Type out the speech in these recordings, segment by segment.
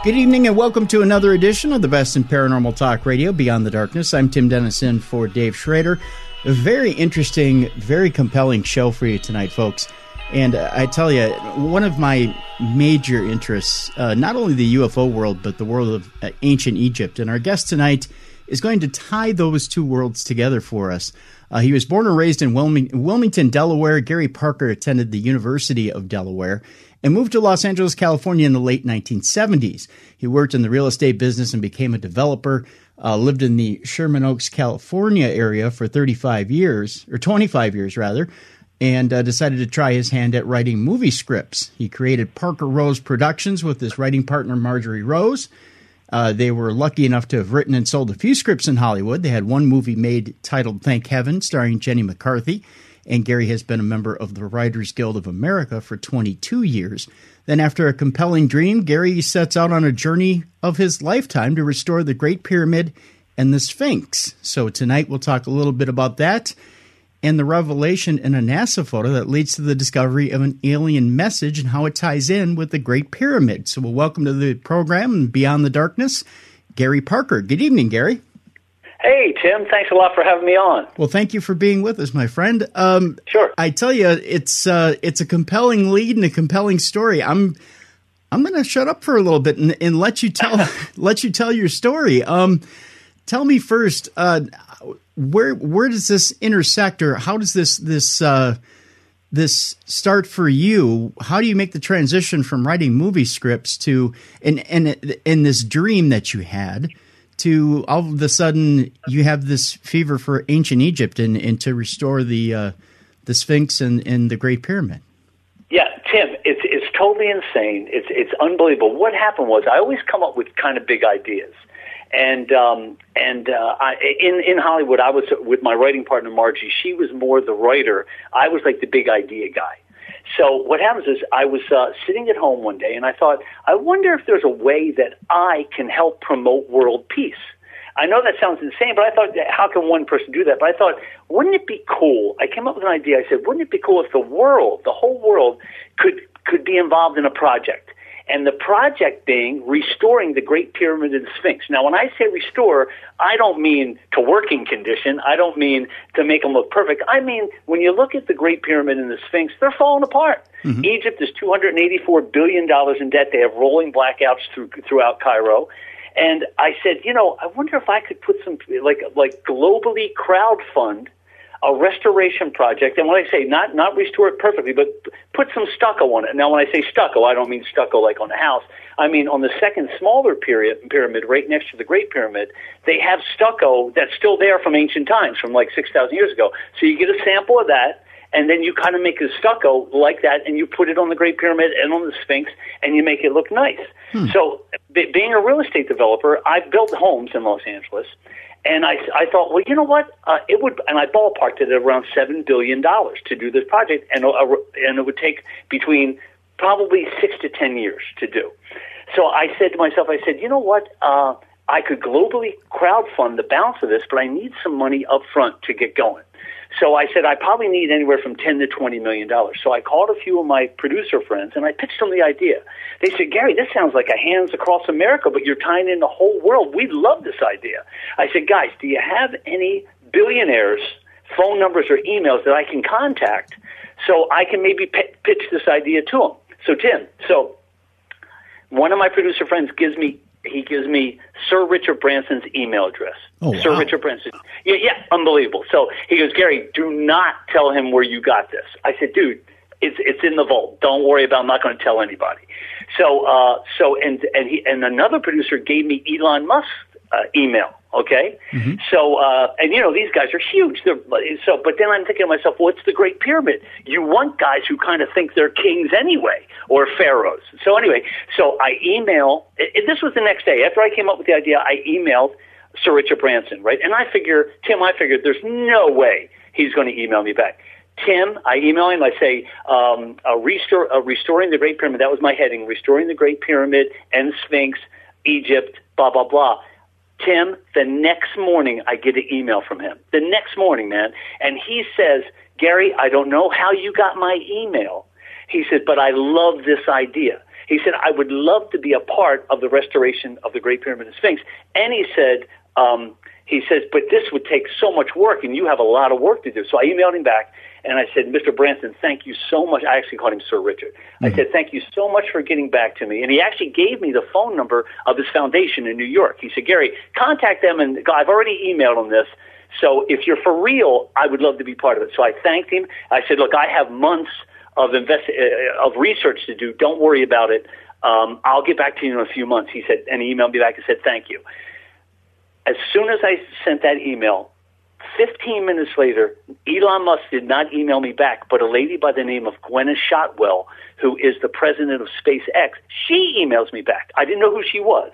Good evening and welcome to another edition of the best in paranormal talk radio, Beyond the Darkness. I'm Tim Dennison for Dave Schrader. A very interesting, very compelling show for you tonight, folks. And I tell you, one of my major interests, not only the UFO world, but the world of ancient Egypt. And our guest tonight is going to tie those two worlds together for us. He was born and raised in Wilmington, Delaware. Gary Parker attended the University of Delaware and moved to Los Angeles, California in the late 1970s. He worked in the real estate business and became a developer, lived in the Sherman Oaks, California area for 25 years, or 25 years rather, and decided to try his hand at writing movie scripts. He created Parker Rose Productions with his writing partner, Marjorie Rose. They were lucky enough to have written and sold a few scripts in Hollywood. They had one movie made titled Thank Heaven, starring Jenny McCarthy. And Gary has been a member of the Writers Guild of America for 22 years. Then after a compelling dream, Gary sets out on a journey of his lifetime to restore the Great Pyramid and the Sphinx. So tonight we'll talk a little bit about that and the revelation in a NASA photo that leads to the discovery of an alien message and how it ties in with the Great Pyramid. So we'll welcome to the program, Beyond the Darkness, Gary Parker. Good evening, Gary. Hey, Tim. Thanks a lot for having me on. Well, thank you for being with us, my friend. Sure. I tell you, it's a compelling lead and a compelling story. I'm going to shut up for a little bit and let you tell your story. Tell me first, where does this intersect, or how does this start for you? How do you make the transition from writing movie scripts to in this dream that you had to all of a sudden you have this fever for ancient Egypt and to restore the Sphinx and the Great Pyramid? Yeah, Tim, it's totally insane. It's unbelievable. What happened was I always come up with kind of big ideas. And in Hollywood, I was with my writing partner, Margie. She was more the writer. I was like the big idea guy. So what happens is I was sitting at home one day, and I thought, I wonder if there's a way that I can help promote world peace. I know that sounds insane, but I thought, how can one person do that? But I thought, wouldn't it be cool? I came up with an idea. I said, wouldn't it be cool if the whole world, could be involved in a project? And the project being restoring the Great Pyramid and Sphinx. Now, when I say restore, I don't mean to working condition. I don't mean to make them look perfect. I mean, when you look at the Great Pyramid and the Sphinx, they're falling apart. Mm-hmm. Egypt is $284 billion in debt. They have rolling blackouts throughout Cairo. And I said, I wonder if I could put some, like globally crowdfund a restoration project, and when I say not restore it perfectly, but put some stucco on it. Now, when I say stucco, I don't mean stucco like on a house. I mean on the second smaller pyramid right next to the Great Pyramid, they have stucco that's still there from ancient times, from like 6,000 years ago. So you get a sample of that, and then you kind of make a stucco like that, and you put it on the Great Pyramid and on the Sphinx, and you make it look nice. So being a real estate developer, I've built homes in Los Angeles. And I thought, well, you know what? It would, and I ballparked it at around $7 billion to do this project, and it would take between probably 6 to 10 years to do. So I said to myself, you know what? I could globally crowdfund the balance of this, but I need some money up front to get going. So I said, I probably need anywhere from $10 to $20 million. So I called a few of my producer friends, and I pitched them the idea. They said, Gary, this sounds like a Hands Across America, but you're tying in the whole world. We love this idea. I said, guys, do you have any billionaires' phone numbers or emails that I can contact so I can maybe pitch this idea to them? So, Tim, one of my producer friends gives me Sir Richard Branson's email address. Oh, wow. Sir Richard Branson. Yeah, unbelievable. So he goes, Gary, do not tell him where you got this. I said, dude, it's in the vault. Don't worry about it. I'm not going to tell anybody. And another producer gave me Elon Musk's email. Okay. Mm-hmm. So, these guys are huge. But then I'm thinking to myself, what's the Great Pyramid? You want guys who kind of think they're kings anyway, or pharaohs. So anyway, I email, this was the next day. After I came up with the idea, I emailed Sir Richard Branson, right? And I figured there's no way he's going to email me back. Tim, I email him, I say, restoring the Great Pyramid. That was my heading, restoring the Great Pyramid and Sphinx, Egypt, blah, blah, blah. Tim, the next morning, I get an email from him. The next morning, man. And he says, Gary, I don't know how you got my email. He said, but I love this idea. He said, I would love to be a part of the restoration of the Great Pyramid and Sphinx. And he said, but this would take so much work, and you have a lot of work to do. So I emailed him back, and I said, Mr. Branson, thank you so much. I actually called him Sir Richard. I said, thank you so much for getting back to me. And he actually gave me the phone number of his foundation in New York. He said, Gary, contact them, and I've already emailed them this. So if you're for real, I would love to be part of it. So I thanked him. I said, look, I have months of research to do. Don't worry about it. I'll get back to you in a few months. He said, and he emailed me back and said, thank you. As soon as I sent that email, 15 minutes later, Elon Musk did not email me back, but a lady by the name of Gwyneth Shotwell, who is the president of SpaceX, she emails me back. I didn't know who she was.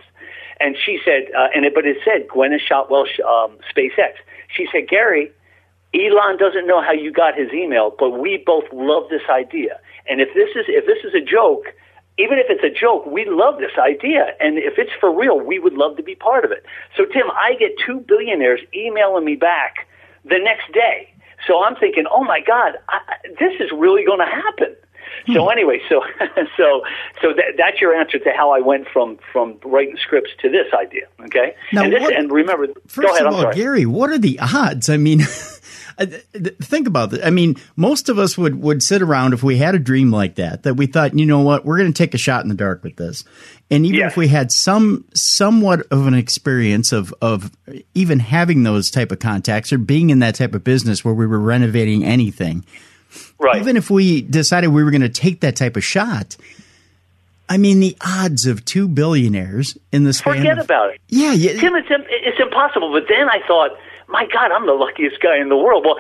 And she said, but it said Gwyneth Shotwell, SpaceX. She said, Gary, Elon doesn't know how you got his email, but we both love this idea. And if this is a joke, even if it's a joke, we love this idea. And if it's for real, we would love to be part of it. So, Tim, I get 2 billionaires emailing me back the next day. So I'm thinking, oh, my God, this is really going to happen. So anyway, that's your answer to how I went from writing scripts to this idea, okay? Now, and remember, first go ahead, of all, I'm sorry. Gary, what are the odds? I mean, think about it. I mean, most of us would sit around if we had a dream like that we thought, you know what, we're going to take a shot in the dark with this. And even if we had somewhat of an experience of even having those type of contacts or being in that type of business where we were renovating anything, right. Even if we decided we were going to take that type of shot, I mean, the odds of 2 billionaires in the span Forget about it. Yeah. Tim, it's impossible. But then I thought, my God, I'm the luckiest guy in the world. Well,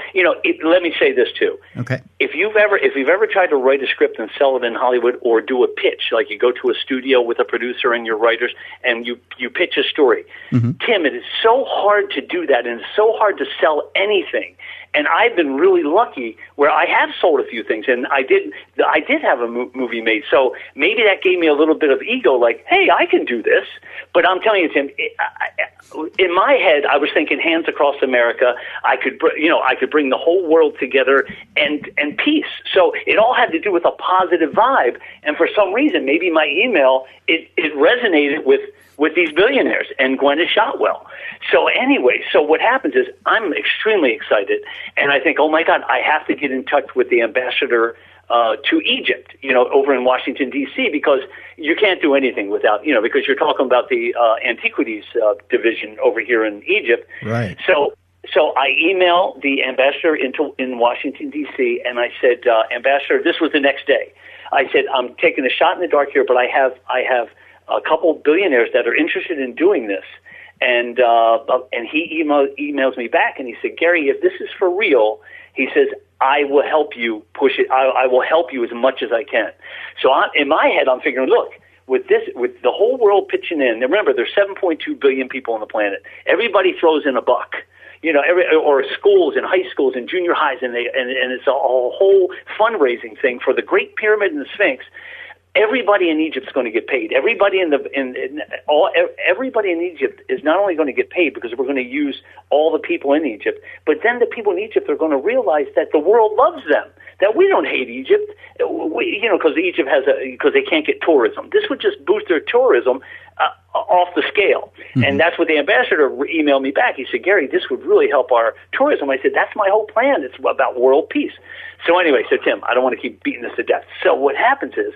let me say this too. Okay. If you've ever tried to write a script and sell it in Hollywood or do a pitch, like you go to a studio with a producer and your writers and you pitch a story, Tim, it is so hard to do that, and it's so hard to sell anything. And I've been really lucky where I have sold a few things, and I did have a movie made. So maybe that gave me a little bit of ego, like, hey, I can do this. But I'm telling you, Tim, in my head, I was thinking hands across America. I could bring the whole world together and peace. So it all had to do with a positive vibe. And for some reason, maybe my email, it resonated with these billionaires and Gwyneth Shotwell. So anyway, so what happens is I'm extremely excited, and I think, oh my God, I have to get in touch with the ambassador to Egypt, over in Washington, D.C., because you can't do anything without, because you're talking about the antiquities division over here in Egypt. Right. So I emailed the ambassador in Washington, D.C., and I said, Ambassador, this was the next day. I said, I'm taking a shot in the dark here, but I have a couple billionaires that are interested in doing this. And he emails me back, and he said, Gary, if this is for real, he says, I will help you push it. I will help you as much as I can. So in my head, I'm figuring, look, with the whole world pitching in, remember, there's 7.2 billion people on the planet. Everybody throws in a buck. Or schools and high schools and junior highs, and it's a whole fundraising thing for the Great Pyramid and the Sphinx. Everybody in Egypt is going to get paid. Everybody in Egypt is not only going to get paid because we're going to use all the people in Egypt, but then the people in Egypt are going to realize that the world loves them. That we don't hate Egypt, because Egypt because they can't get tourism. This would just boost their tourism off the scale. Mm-hmm. And that's what the ambassador emailed me back. He said, Gary, this would really help our tourism. I said, that's my whole plan. It's about world peace. So anyway, Tim, I don't want to keep beating this to death. So what happens is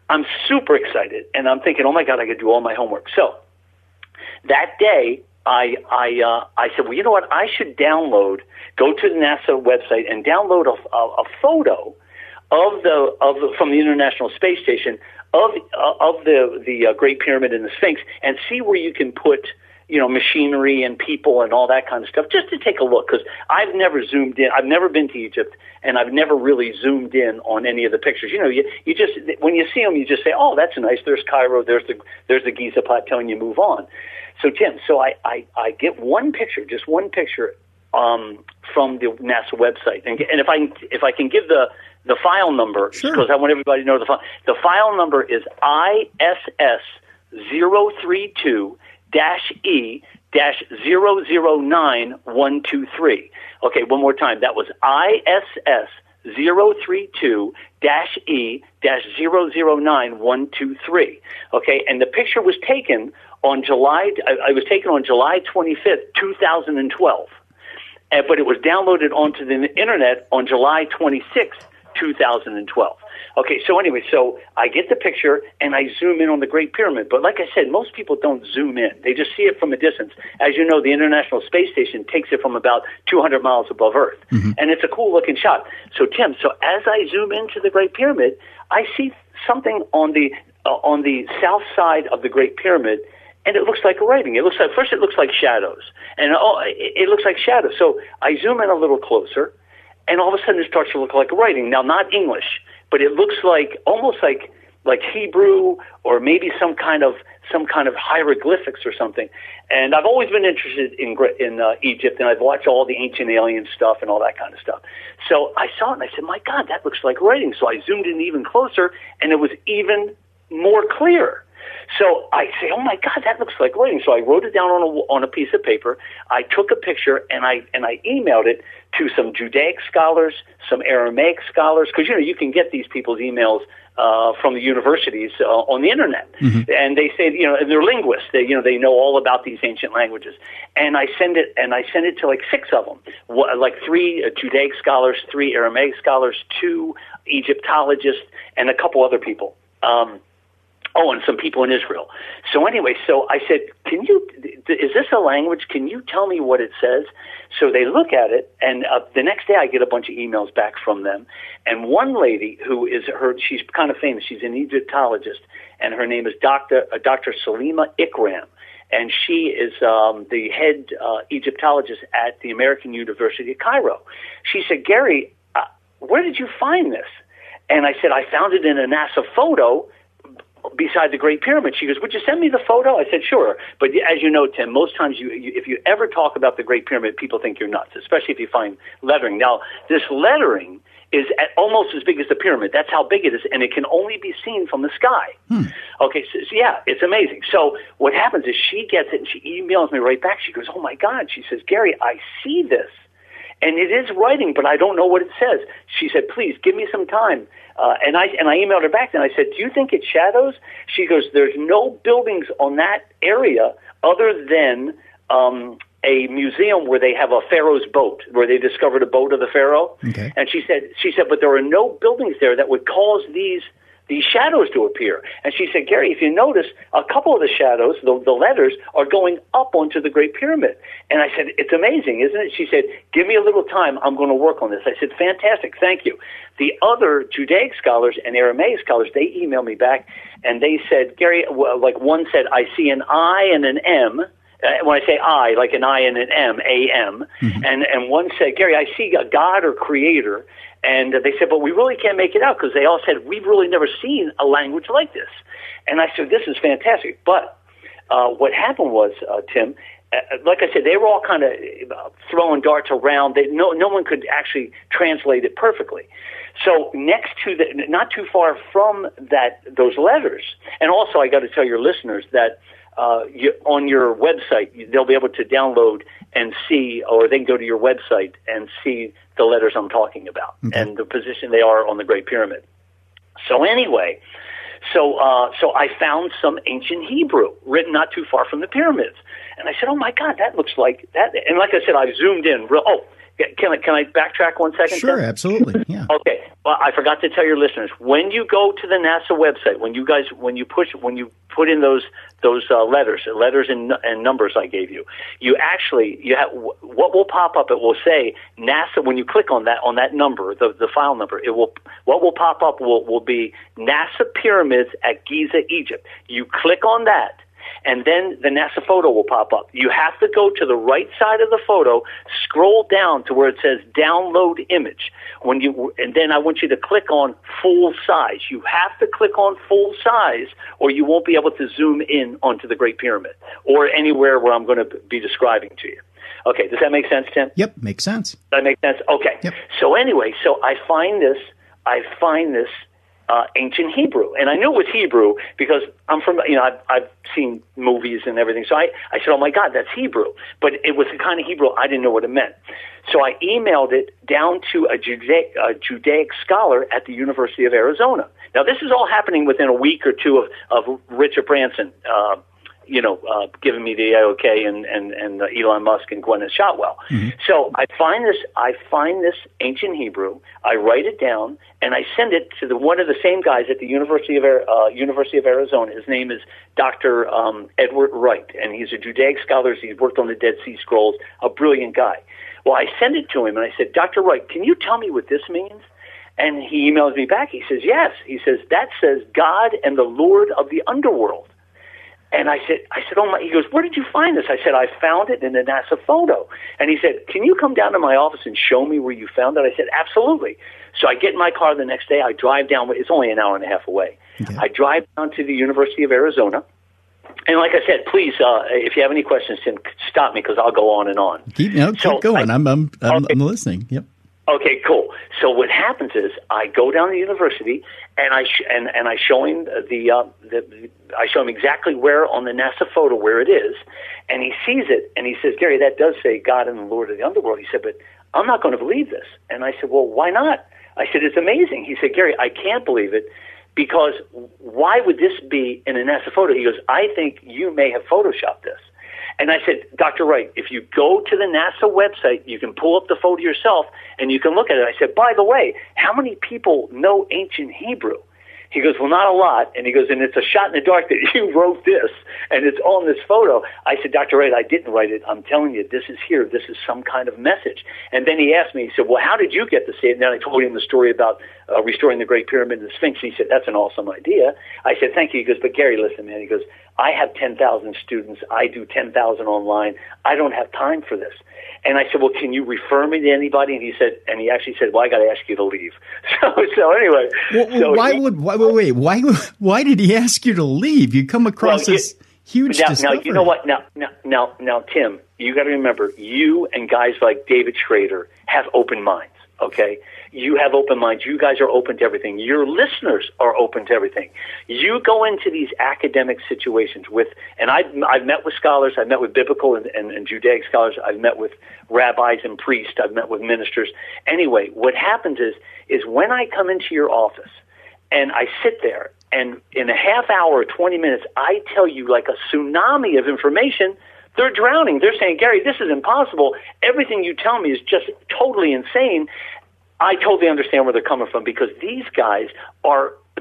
I'm super excited, and I'm thinking, oh, my God, I could do all my homework. So that day, I said, well, you know what? I should go to the NASA website and download a photo from the International Space Station of the Great Pyramid and the Sphinx, and see where you can put machinery and people and all that kind of stuff, just to take a look, because I've never zoomed in. I've never been to Egypt, and I've never really zoomed in on any of the pictures. You just, when you see them, you just say, oh, that's nice. There's Cairo. There's the Giza Plateau, and you move on. So, Tim, I get one picture, just one picture from the NASA website, and if I can give the file number, sure, because I want everybody to know the file number is ISS 032-E-009123. Okay, one more time. That was ISS 032-E-009123. Okay, and the picture was taken on July 25th, 2012. But it was downloaded onto the internet on July 26th, 2012. Okay, so anyway, so I get the picture and I zoom in on the Great Pyramid. But like I said, most people don't zoom in. They just see it from a distance. As you know, the International Space Station takes it from about 200 miles above Earth. Mm-hmm. And it's a cool looking shot. So Tim, as I zoom into the Great Pyramid, I see something on the south side of the Great Pyramid, and it looks like writing. It looks like shadows. And it looks like shadows. So I zoom in a little closer, and all of a sudden it starts to look like writing. Now, not English, but it looks like almost like Hebrew, or maybe some kind of hieroglyphics or something. And I've always been interested in Egypt, and I've watched all the ancient alien stuff and all that kind of stuff. So I saw it and I said, "My God, that looks like writing." So I zoomed in even closer, and it was even more clear. So I say, "Oh my God, that looks like writing." So I wrote it down on a piece of paper. I took a picture and I emailed it to some Judaic scholars, some Aramaic scholars, because you can get these people's emails from the universities on the internet, mm-hmm. and they say and they're linguists. They know all about these ancient languages. And I send it to like 6 of them, like 3 Judaic scholars, 3 Aramaic scholars, 2 Egyptologists, and a couple other people. And some people in Israel. So anyway, so I said, is this a language? Can you tell me what it says? So they look at it, and the next day I get a bunch of emails back from them. And one lady she's kind of famous. She's an Egyptologist, and her name is Dr. Salima Ikram. And she is the head Egyptologist at the American University of Cairo. She said, "Gary, where did you find this?" And I said, "I found it in a NASA photo beside the Great Pyramid." She goes, "Would you send me the photo?" I said, "Sure." But as you know, Tim, most times if you ever talk about the Great Pyramid, people think you're nuts, especially if you find lettering. Now, this lettering is almost as big as the pyramid. That's how big it is, and it can only be seen from the sky. Okay, so yeah, it's amazing. So what happens is she gets it, and she emails me right back. She goes, "Oh, my God." She says, "Gary, I see this. And it is writing, but I don't know what it says." She said, "Please give me some time." And I emailed her back, and I said, "Do you think it's shadows?" She goes, "There's no buildings on that area other than a museum where they have a pharaoh's boat, where they discovered a boat of the pharaoh." Okay. And she said, "But there are no buildings there that would cause these shadows to appear." And she said, "Gary, if you notice, a couple of the shadows, the letters, are going up onto the Great Pyramid." And I said, "It's amazing, isn't it?" She said, "Give me a little time. I'm going to work on this." I said, "Fantastic. Thank you." The other Judaic scholars and Aramaic scholars, they emailed me back, and they said, "Gary," like one said, "I see an I and an M." When I say I, like an I and an M, A-M. Mm-hmm. And one said, "Gary, I see a God or creator." And they said, "But we really can't make it out," because they all said, "We've really never seen a language like this." And I said, "This is fantastic." But what happened was, Tim, like I said, they were all kind of throwing darts around. No one could actually translate it perfectly. So not too far from those letters, and also I got to tell your listeners that on your website, they'll be able to download and see, or they can go to your website and see the letters I'm talking about, okay, and the position they are on the Great Pyramid. So anyway, so I found some ancient Hebrew written not too far from the pyramids, and I said, "Oh my God, that looks like that." And like I said, I zoomed in. Can I backtrack 1 second? Sure, absolutely. Yeah. Okay. Well, I forgot to tell your listeners, when you go to the NASA website, when you put in those letters and numbers I gave you, you have what will pop up. It will say NASA. When you click on that number, the file number, what will pop up will be NASA pyramids at Giza, Egypt. You click on that, and then the NASA photo will pop up. You have to go to the right side of the photo, scroll down to where it says download image. And then I want you to click on full size. You have to click on full size, or you won't be able to zoom in onto the Great Pyramid or anywhere where I'm going to be describing to you. Okay, does that make sense, Tim? Yep, makes sense. Does that make sense? Okay. Yep. So anyway, I find this ancient Hebrew. And I knew it was Hebrew because I'm from, I've seen movies and everything. So I said, oh my God, that's Hebrew. But it was the kind of Hebrew I didn't know what it meant. So I emailed it down to a Judaic scholar at the University of Arizona. Now, this is all happening within a week or two of Richard Branson, giving me the okay and Elon Musk and Gwyneth Shotwell. Mm-hmm. So I find this ancient Hebrew. I write it down and I send it to one of the same guys at the University of Arizona. His name is Dr. Edward Wright, and he's a Judaic scholar. He's worked on the Dead Sea Scrolls. A brilliant guy. Well, I send it to him and I said, Dr. Wright, can you tell me what this means? And he emails me back. He says, yes. He says, that says God and the Lord of the underworld. And I said, oh my, he goes, where did you find this? I said, I found it in a NASA photo. And he said, can you come down to my office and show me where you found it? I said, absolutely. So I get in my car the next day. I drive down. It's only an hour and a half away. Okay. I drive down to the University of Arizona. And like I said, please, if you have any questions, Tim, stop me because I'll go on and on. Keep going. I'm listening. Yep. Okay, cool. So what happens is I go down to the university and I show him I show him exactly where on the NASA photo where it is, and he sees it and he says, Gary, that does say God and the Lord of the underworld. He said, but I'm not going to believe this. And I said, well, why not? I said, it's amazing. He said, Gary, I can't believe it because why would this be in a NASA photo? He goes, I think you may have photoshopped this. And I said, Dr. Wright, if you go to the NASA website, you can pull up the photo yourself and you can look at it. I said, by the way, how many people know ancient Hebrew? He goes, well, not a lot. And he goes, and it's a shot in the dark that you wrote this, and it's on this photo. I said, Dr. Wright, I didn't write it. I'm telling you, this is here. This is some kind of message. And then he asked me, he said, well, how did you get to see it? And then I told him the story about restoring the Great Pyramid and the Sphinx. He said, that's an awesome idea. I said, thank you. He goes, but Gary, listen, man. He goes, I have 10,000 students. I do 10,000 online. I don't have time for this. And I said, well, can you refer me to anybody? And he actually said, well, I got to ask you to leave. So anyway. Why did he ask you to leave? You come across this huge discovery. Now, you know what? Now, Tim, you got to remember, you and guys like David Schrader have open minds, okay? You have open minds. You guys are open to everything. Your listeners are open to everything. You go into these academic situations and I've met with scholars. I've met with biblical and Judaic scholars. I've met with rabbis and priests. I've met with ministers. Anyway, what happens is when I come into your office and I sit there and in a half hour or 20 minutes, I tell you like a tsunami of information. They're drowning. They're saying, Gary, this is impossible. Everything you tell me is just totally insane. I totally understand where they're coming from because these guys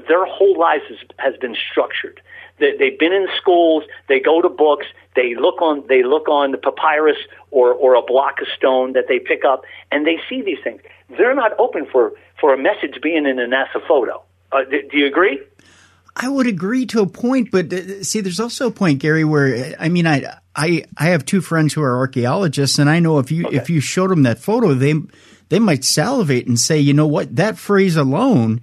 their whole lives has been structured. They've been in schools. They go to books. They look on the papyrus or a block of stone that they pick up, and they see these things. They're not open for a message being in a NASA photo. Do you agree? I would agree to a point, but see, there's also a point, Gary, where I have two friends who are archaeologists, and I know if you showed them that photo, they might salivate and say, you know what, that phrase alone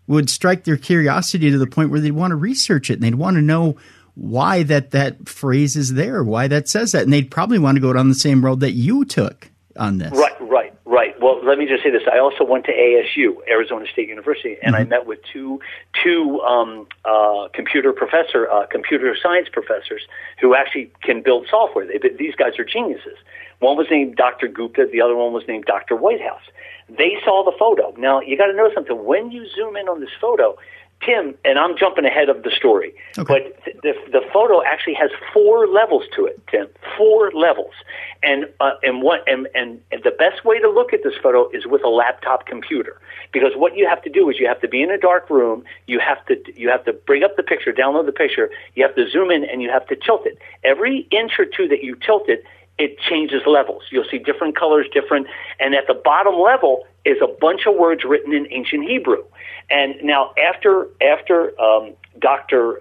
would strike their curiosity to the point where they'd want to research it and they'd want to know why that phrase is there, why that says that. And they'd probably want to go down the same road that you took on this. Right. Well, let me just say this. I also went to ASU, Arizona State University, and I met with two computer science professors who actually can build software. These guys are geniuses. One was named Dr. Gupta. The other one was named Dr. Whitehouse. They saw the photo. Now, you got to know something. When you zoom in on this photo, Tim, and I'm jumping ahead of the story, but the photo actually has 4 levels to it, Tim. 4 levels. And the best way to look at this photo is with a laptop computer, because what you have to do is you have to be in a dark room. You have to bring up the picture, download the picture. You have to zoom in and you have to tilt it. Every inch or two that you tilt it, it changes levels. You'll see different colors, and at the bottom level is a bunch of words written in ancient Hebrew. And now after Dr.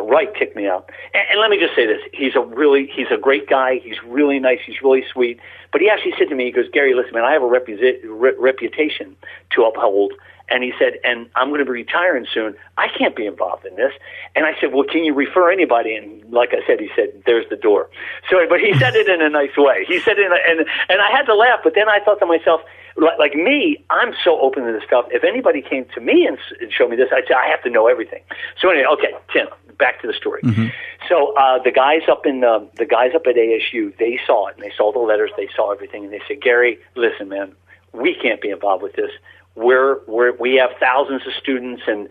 Wright kicked me out, and let me just say this: he's a great guy. He's really nice. He's really sweet. But he actually said to me, he goes, Gary, listen, man, I have a reputation to uphold. And he said, and I'm going to be retiring soon. I can't be involved in this. And I said, well, can you refer anybody? And like I said, he said, there's the door. So, but he said it in a nice way. He said it, and I had to laugh. But then I thought to myself, like me, I'm so open to this stuff. If anybody came to me and showed me this, I'd say I have to know everything. So anyway, okay, Tim, back to the story. Mm-hmm. So the guys up at ASU, they saw it, and they saw the letters, they saw everything, and they said, Gary, listen, man, we can't be involved with this. We have thousands of students, and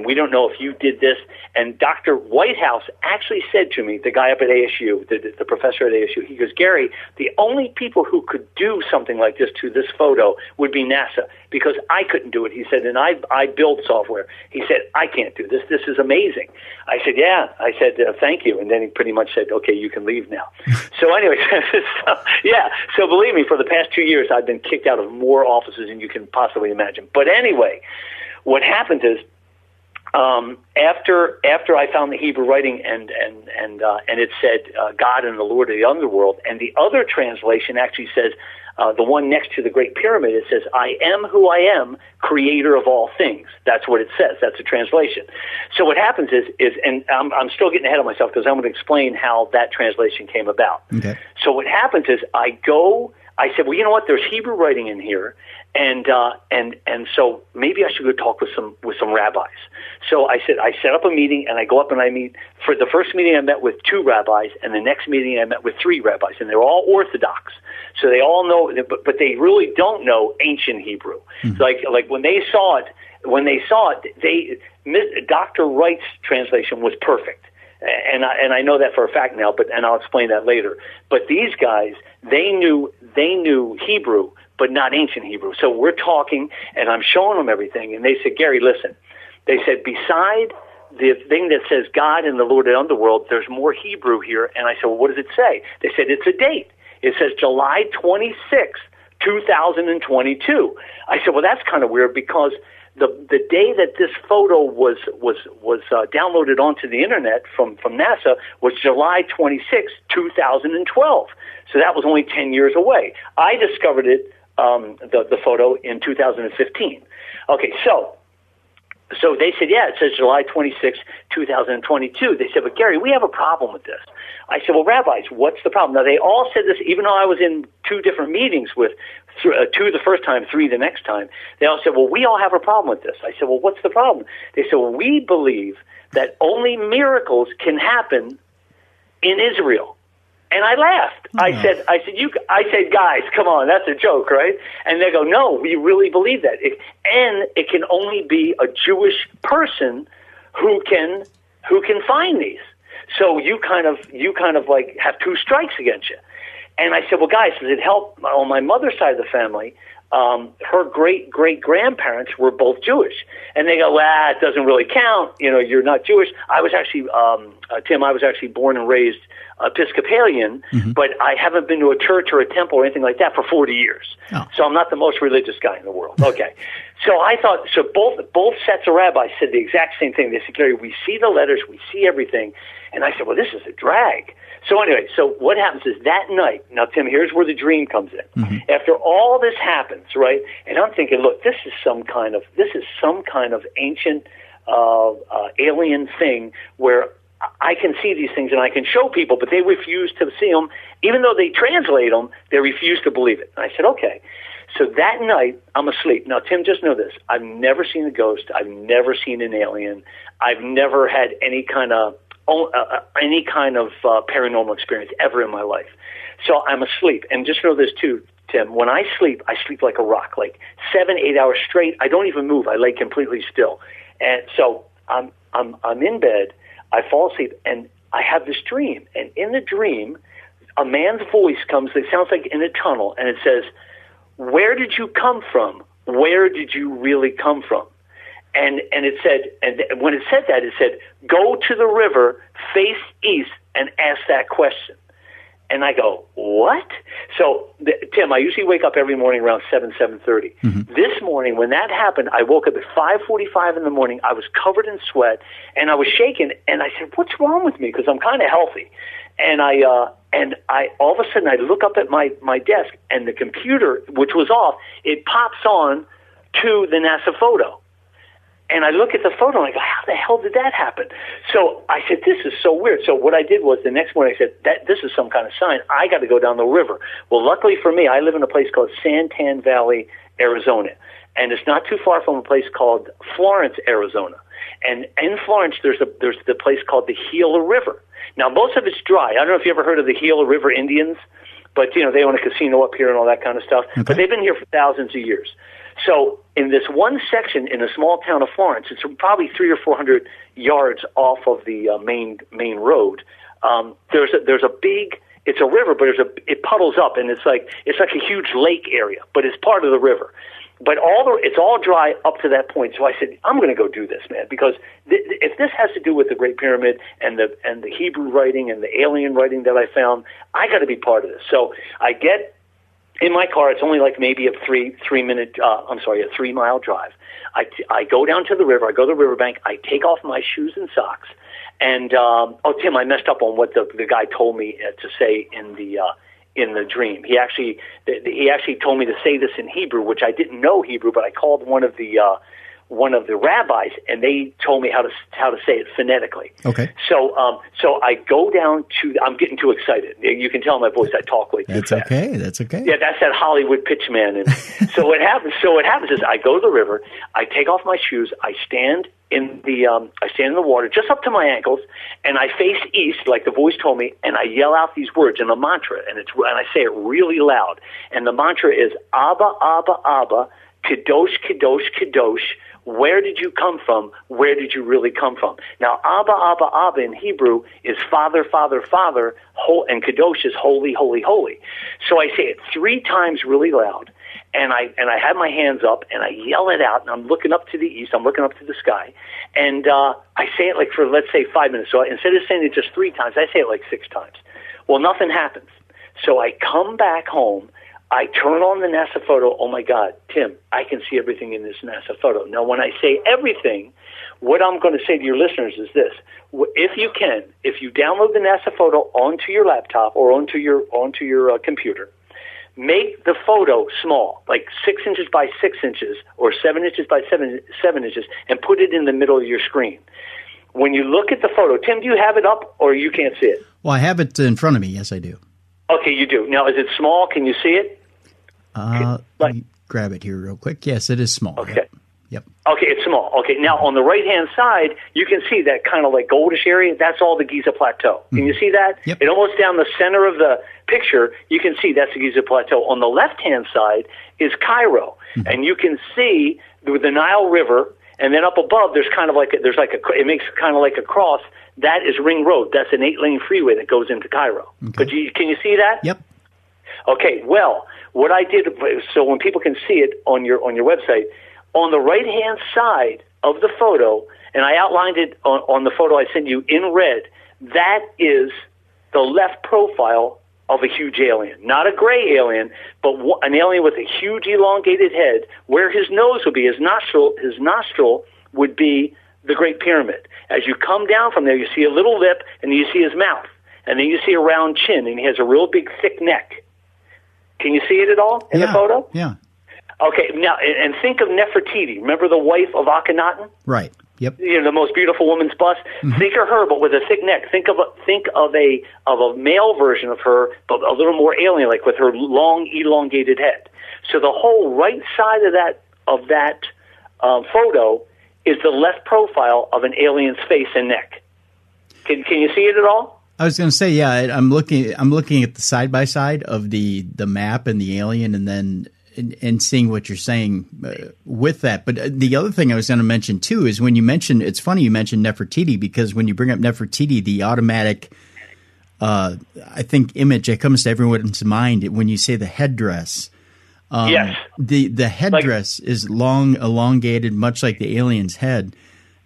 we don't know if you did this. And Dr. Whitehouse actually said to me, the guy up at ASU, the professor at ASU, he goes, Gary, the only people who could do something like this to this photo would be NASA, because I couldn't do it. He said, and I build software. He said, I can't do this. This is amazing. I said, yeah. I said, thank you. And then he pretty much said, okay, you can leave now. So anyway, yeah. So believe me, for the past 2 years, I've been kicked out of more offices than you can possibly imagine. But anyway, what happened is, after I found the Hebrew writing and it said God and the Lord of the underworld, and the other translation actually says, the one next to the Great Pyramid, it says, I am who I am, creator of all things. That's what it says. That's a translation. So what happens is and I'm still getting ahead of myself because I'm going to explain how that translation came about. Okay. So what happens is I said, well, you know what? There's Hebrew writing in here, and so maybe I should go talk with some rabbis. So I said, I set up a meeting, and I go up and I meet. For the first meeting, I met with 2 rabbis, and the next meeting, I met with 3 rabbis, and they're all Orthodox. So they all know, but they really don't know ancient Hebrew. Mm-hmm. Like when they saw it, Dr. Wright's translation was perfect. And I know that for a fact now, and I'll explain that later. But these guys, they knew Hebrew, but not ancient Hebrew. So we're talking, and I'm showing them everything, and they said, Gary, listen. They said, beside the thing that says God and the Lord of the underworld, there's more Hebrew here. And I said, well, what does it say? They said, it's a date. It says July 26th, 2022. I said, well, that's kind of weird because the day that this photo was downloaded onto the internet from NASA was July 26, 2012. So that was only 10 years away. I discovered it, the photo, in 2015. Okay, so they said, yeah, it says July 26, 2022. They said, but Gary, we have a problem with this. I said, well, rabbis, what's the problem? Now, they all said this, even though I was in 2 different meetings with 2 the first time, 3 the next time. They all said, well, we all have a problem with this. I said, well, what's the problem? They said, well, we believe that only miracles can happen in Israel. And I laughed. I said, guys, come on, that's a joke, right? And they go, no, we really believe that. And it can only be a Jewish person who can find these. So you kind of like have 2 strikes against you. And I said, well, guys, does it help? On my mother's side of the family, her great-great-grandparents were both Jewish. And they go, well, it doesn't really count. You know, you're not Jewish. I was actually, Tim, I was actually born and raised Episcopalian, mm-hmm. but I haven't been to a church or a temple or anything like that for 40 years. Oh. So I'm not the most religious guy in the world. Okay. So I thought, both sets of rabbis said the exact same thing. They said, Gary, we see the letters, we see everything. And I said, well, this is a drag. So anyway, so what happens is that night, now, Tim, here's where the dream comes in. Mm-hmm. After all this happens, right, and I'm thinking, look, this is some kind of ancient alien thing where I can see these things and I can show people, but they refuse to see them. Even though they translate them, they refuse to believe it. And I said, okay. So that night, I'm asleep. Now, Tim, just know this. I've never seen a ghost. I've never seen an alien. I've never had any kind of paranormal experience ever in my life. So I'm asleep. And just know this, too, Tim. When I sleep like a rock, like 7-8 hours straight. I don't even move. I lay completely still. And so I'm in bed. I fall asleep, and I have this dream. And in the dream, a man's voice comes. It sounds like in a tunnel, and it says, where did you come from? Where did you really come from? And it said, and when it said that, it said, go to the river, face east, and ask that question. And I go, what? So, Tim, I usually wake up every morning around 7:30. Mm-hmm. This morning, when that happened, I woke up at 5:45 in the morning. I was covered in sweat, and I was shaking. And I said, what's wrong with me? Because I'm kind of healthy. And I all of a sudden, I look up at my desk, and the computer, which was off, it pops on to the NASA photo. And I look at the photo and I go, how the hell did that happen? So I said, this is so weird. So what I did was the next morning I said, this is some kind of sign. I got to go down the river. Well, luckily for me, I live in a place called Santan Valley, Arizona. And it's not too far from a place called Florence, Arizona. And in Florence, there's the place called the Gila River. Now, most of it's dry. I don't know if you ever heard of the Gila River Indians, but, they own a casino up here and all that kind of stuff. Okay. But they've been here for thousands of years. So in this one section in a small town of Florence, it's probably 300 or 400 yards off of the main road. There's a big, it's a river, but it puddles up, and it's like a huge lake area, but it's part of the river. But it's all dry up to that point. So I said, I'm going to go do this, man, because if this has to do with the Great Pyramid and the Hebrew writing and the alien writing that I found, I got to be part of this. So I get in my car. It's only like maybe a 3-mile drive. I go down to the river. I go to the riverbank. I take off my shoes and socks. And Tim, I messed up on what the guy told me to say in the dream. He actually told me to say this in Hebrew, which I didn't know Hebrew, but I called one of the rabbis, and they told me how to say it phonetically. Okay. So I go down to. I'm getting too excited. You can tell in my voice I talk way too fast. That's okay. That's okay. Yeah, that's that Hollywood pitch man. And so what happens is I go to the river. I take off my shoes. I stand in the water just up to my ankles, and I face east like the voice told me, and I yell out these words in a mantra, and I say it really loud. And the mantra is Abba, Abba, Abba, Kadosh, Kadosh, Kadosh. Where did you come from? Where did you really come from? Now, Abba, Abba, Abba in Hebrew is Father, Father, Father, and Kadosh is Holy, Holy, Holy. So I say it 3 times really loud, and I have my hands up, and I yell it out, and I'm looking up to the east, I'm looking up to the sky, and I say it like for, let's say, 5 minutes. So instead of saying it just 3 times, I say it like 6 times. Well, nothing happens. So I come back home, I turn on the NASA photo. Oh, my God, Tim, I can see everything in this NASA photo. Now, when I say everything, what I'm going to say to your listeners is this. If you download the NASA photo onto your laptop or onto your computer, make the photo small, like 6 inches by 6 inches or 7 inches by 7 inches, and put it in the middle of your screen. When you look at the photo, Tim, do you have it up or you can't see it? Well, I have it in front of me. Yes, I do. Okay, you do. Now, is it small? Can you see it? Let me grab it here real quick. Yes, it is small. Okay. Yep. Okay, it's small. Okay, now on the right-hand side, you can see that kind of like goldish area. That's all the Giza Plateau. Can you see that? Yep. And almost down the center of the picture, you can see that's the Giza Plateau. On the left-hand side is Cairo, and you can see the Nile River. And then up above, it makes kind of like a cross. That is Ring Road. That's an 8-lane freeway that goes into Cairo. Okay. But can you see that? Yep. Okay. Well, what I did, so when people can see it on your website, on the right-hand side of the photo, and I outlined it on the photo I sent you in red, that is the left profile of a huge alien. Not a gray alien, but an alien with a huge elongated head, where his nose would be, his nostril would be the Great Pyramid. As you come down from there, you see a little lip, and then you see his mouth, and then you see a round chin, and he has a real big, thick neck. Can you see it at all in the photo? Yeah. Okay, now, and think of Nefertiti. Remember the wife of Akhenaten? Right. Yep. The most beautiful woman's bust. Mm-hmm. Think of her, but with a thick neck. Think of a male version of her, but a little more alien, like with her long, elongated head. So the whole right side of that photo is the left profile of an alien's face and neck. Can you see it at all? I was going to say, yeah. I'm looking at the side by side of the map and the alien, and then. And seeing what you're saying with that. But the other thing I was going to mention, too, is when you mentioned – it's funny you mentioned Nefertiti, because when you bring up Nefertiti, the automatic I think image that comes to everyone's mind when you say the headdress. Yes. The headdress is long, elongated, much like the alien's head.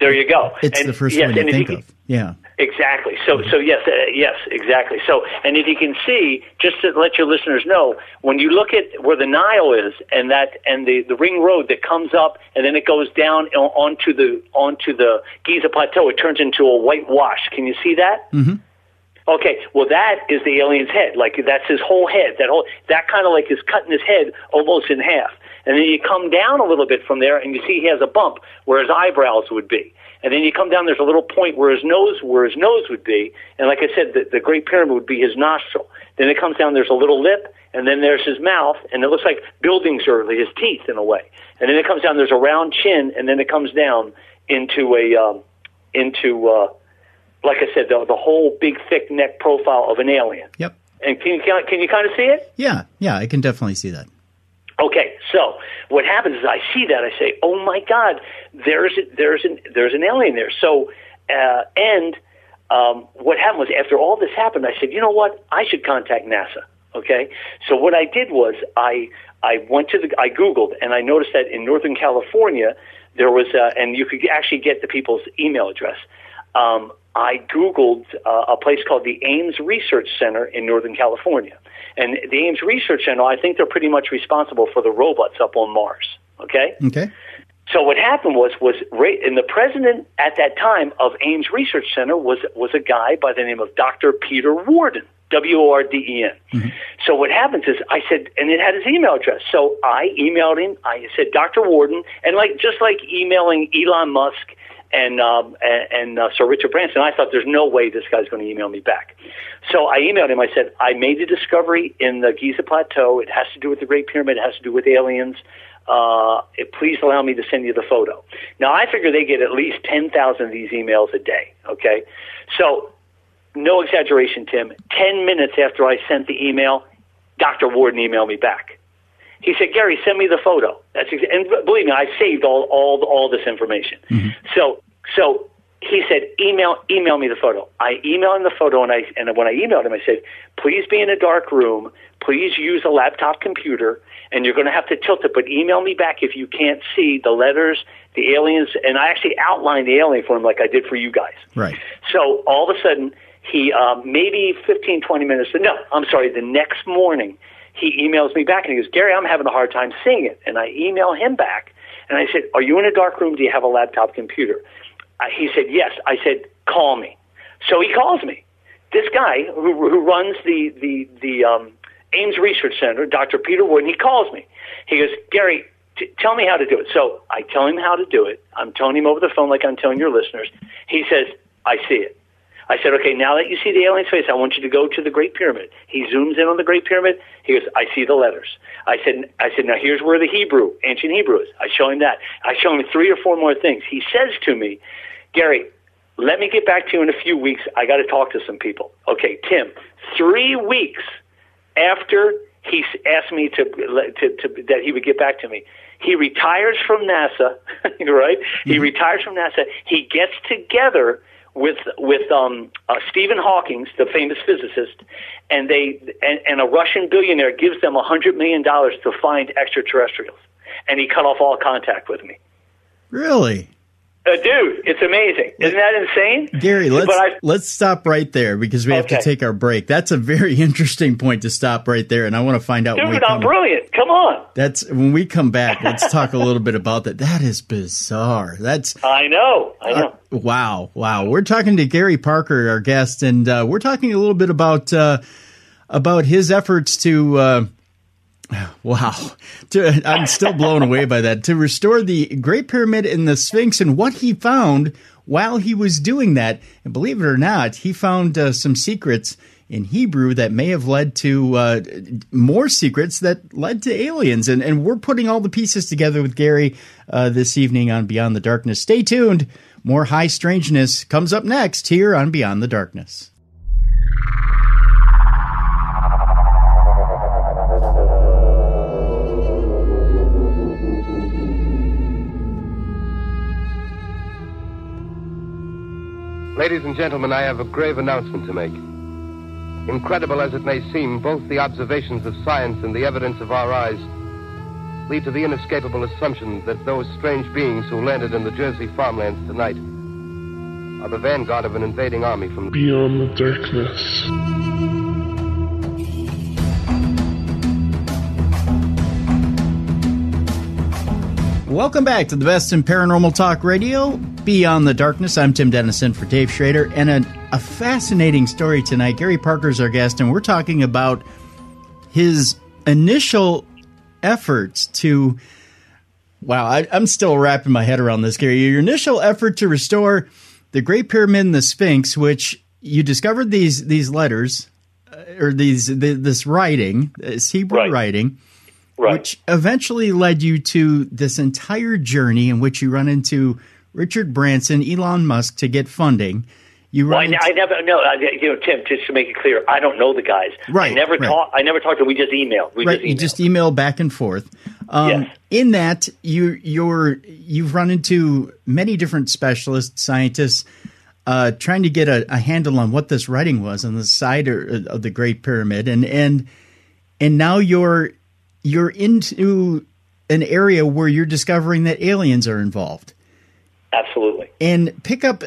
There you go. It's the first one you think of. Yeah. Exactly. So yes, exactly. So, and if you can see, just to let your listeners know, when you look at where the Nile is and the ring road that comes up and then it goes down onto the Giza Plateau, it turns into a white wash. Can you see that? Mm-hmm. Okay. Well, that is the alien's head. Like that's his whole head. That kind of like is cutting his head almost in half. And then you come down a little bit from there, and you see he has a bump where his eyebrows would be. And then you come down, there's a little point where his nose would be. And like I said, the Great Pyramid would be his nostril. Then it comes down, there's a little lip, and then there's his mouth, and it looks like buildings are his teeth in a way. And then it comes down, there's a round chin, and then it comes down into like I said, the whole big, thick neck profile of an alien. Yep. And can you kind of see it? Yeah, I can definitely see that. Okay, so what happens is I see that, I say, oh my God, there's an alien there. So, what happened was after all this happened, I said, you know what, I should contact NASA. Okay, so what I did was I Googled, and I noticed that in Northern California there was, and you could actually get the people's email address. I Googled a place called the Ames Research Center in Northern California. And the Ames Research Center, I think they're pretty much responsible for the robots up on Mars. Okay? Okay. So what happened was and the president at that time of Ames Research Center was a guy by the name of Dr. Peter Worden, Worden. Mm-hmm. So what happens is I said, and it had his email address. So I emailed him. I said, Dr. Worden, and just like emailing Elon Musk and Sir Richard Branson, I thought there's no way this guy's going to email me back. So I emailed him. I said, I made a discovery in the Giza Plateau. It has to do with the Great Pyramid. It has to do with aliens. Please allow me to send you the photo. Now, I figure they get at least 10,000 of these emails a day, okay? So, no exaggeration, Tim. 10 minutes after I sent the email, Dr. Worden emailed me back. He said, Gary, send me the photo. And believe me, I saved all this information. Mm-hmm. So he said, email me the photo. I emailed him the photo, and when I emailed him, I said, please be in a dark room. Please use a laptop computer, and you're going to have to tilt it, but email me back if you can't see the letters, the aliens. And I actually outlined the alien for him like I did for you guys. Right. So all of a sudden, he maybe 15, 20 minutes, the next morning, he emails me back and he goes, Gary, I'm having a hard time seeing it. And I email him back and I said, are you in a dark room? Do you have a laptop computer? He said, yes. I said, call me. So he calls me. This guy who runs the Ames Research Center, Dr. Peter Worden, he calls me. He goes, Gary, tell me how to do it. So I tell him how to do it. I'm telling him over the phone like I'm telling your listeners. He says, I see it. I said, okay, now that you see the alien's face, I want you to go to the Great Pyramid. He zooms in on the Great Pyramid. He goes, I see the letters. I said, now here's where the ancient Hebrew is. I show him that. I show him 3 or 4 more things. He says to me, Gary, let me get back to you in a few weeks. I got to talk to some people. Okay, Tim, 3 weeks after he asked me that he would get back to me, he retires from NASA, right? Mm-hmm. He retires from NASA. He gets together with Stephen Hawking, the famous physicist, and a Russian billionaire gives them $100 million to find extraterrestrials, and he cut off all contact with me. Really? Dude, it's amazing. Isn't that insane? Gary, let's stop right there because we have to take our break. That's a very interesting point to stop right there, and I want to find out. Dude, I'm brilliant. Come on. That's when we come back. Let's talk a little bit about that. That is bizarre. I know. Wow. We're talking to Gary Parker, our guest, and we're talking a little bit about his efforts to. I'm still blown away by that. To restore the Great Pyramid and the Sphinx and what he found while he was doing that. And believe it or not, he found some secrets in Hebrew that may have led to more secrets that led to aliens. And we're putting all the pieces together with Gary this evening on Beyond the Darkness. Stay tuned. More high strangeness comes up next here on Beyond the Darkness. Ladies and gentlemen, I have a grave announcement to make. Incredible as it may seem, both the observations of science and the evidence of our eyes lead to the inescapable assumption that those strange beings who landed in the Jersey farmlands tonight are the vanguard of an invading army from Beyond the Darkness. Welcome back to the best in paranormal talk radio, Beyond the Darkness. I'm Tim Dennison for Dave Schrader, and a fascinating story tonight. Gary Parker's our guest, and we're talking about his initial effort to, wow, I'm still wrapping my head around this, Gary. Your initial effort to restore the Great Pyramid and the Sphinx, which you discovered these letters, or this writing, this Hebrew writing, which eventually led you to this entire journey in which you run into Richard Branson, Elon Musk to get funding. I never Tim. Just to make it clear, I don't know the guys. Right. I never talked to them. We just emailed. You just email back and forth. Yes. In that, you've run into many different specialists, scientists, trying to get a handle on what this writing was on the side of the Great Pyramid, and now you're into an area where you're discovering that aliens are involved. Absolutely. And pick up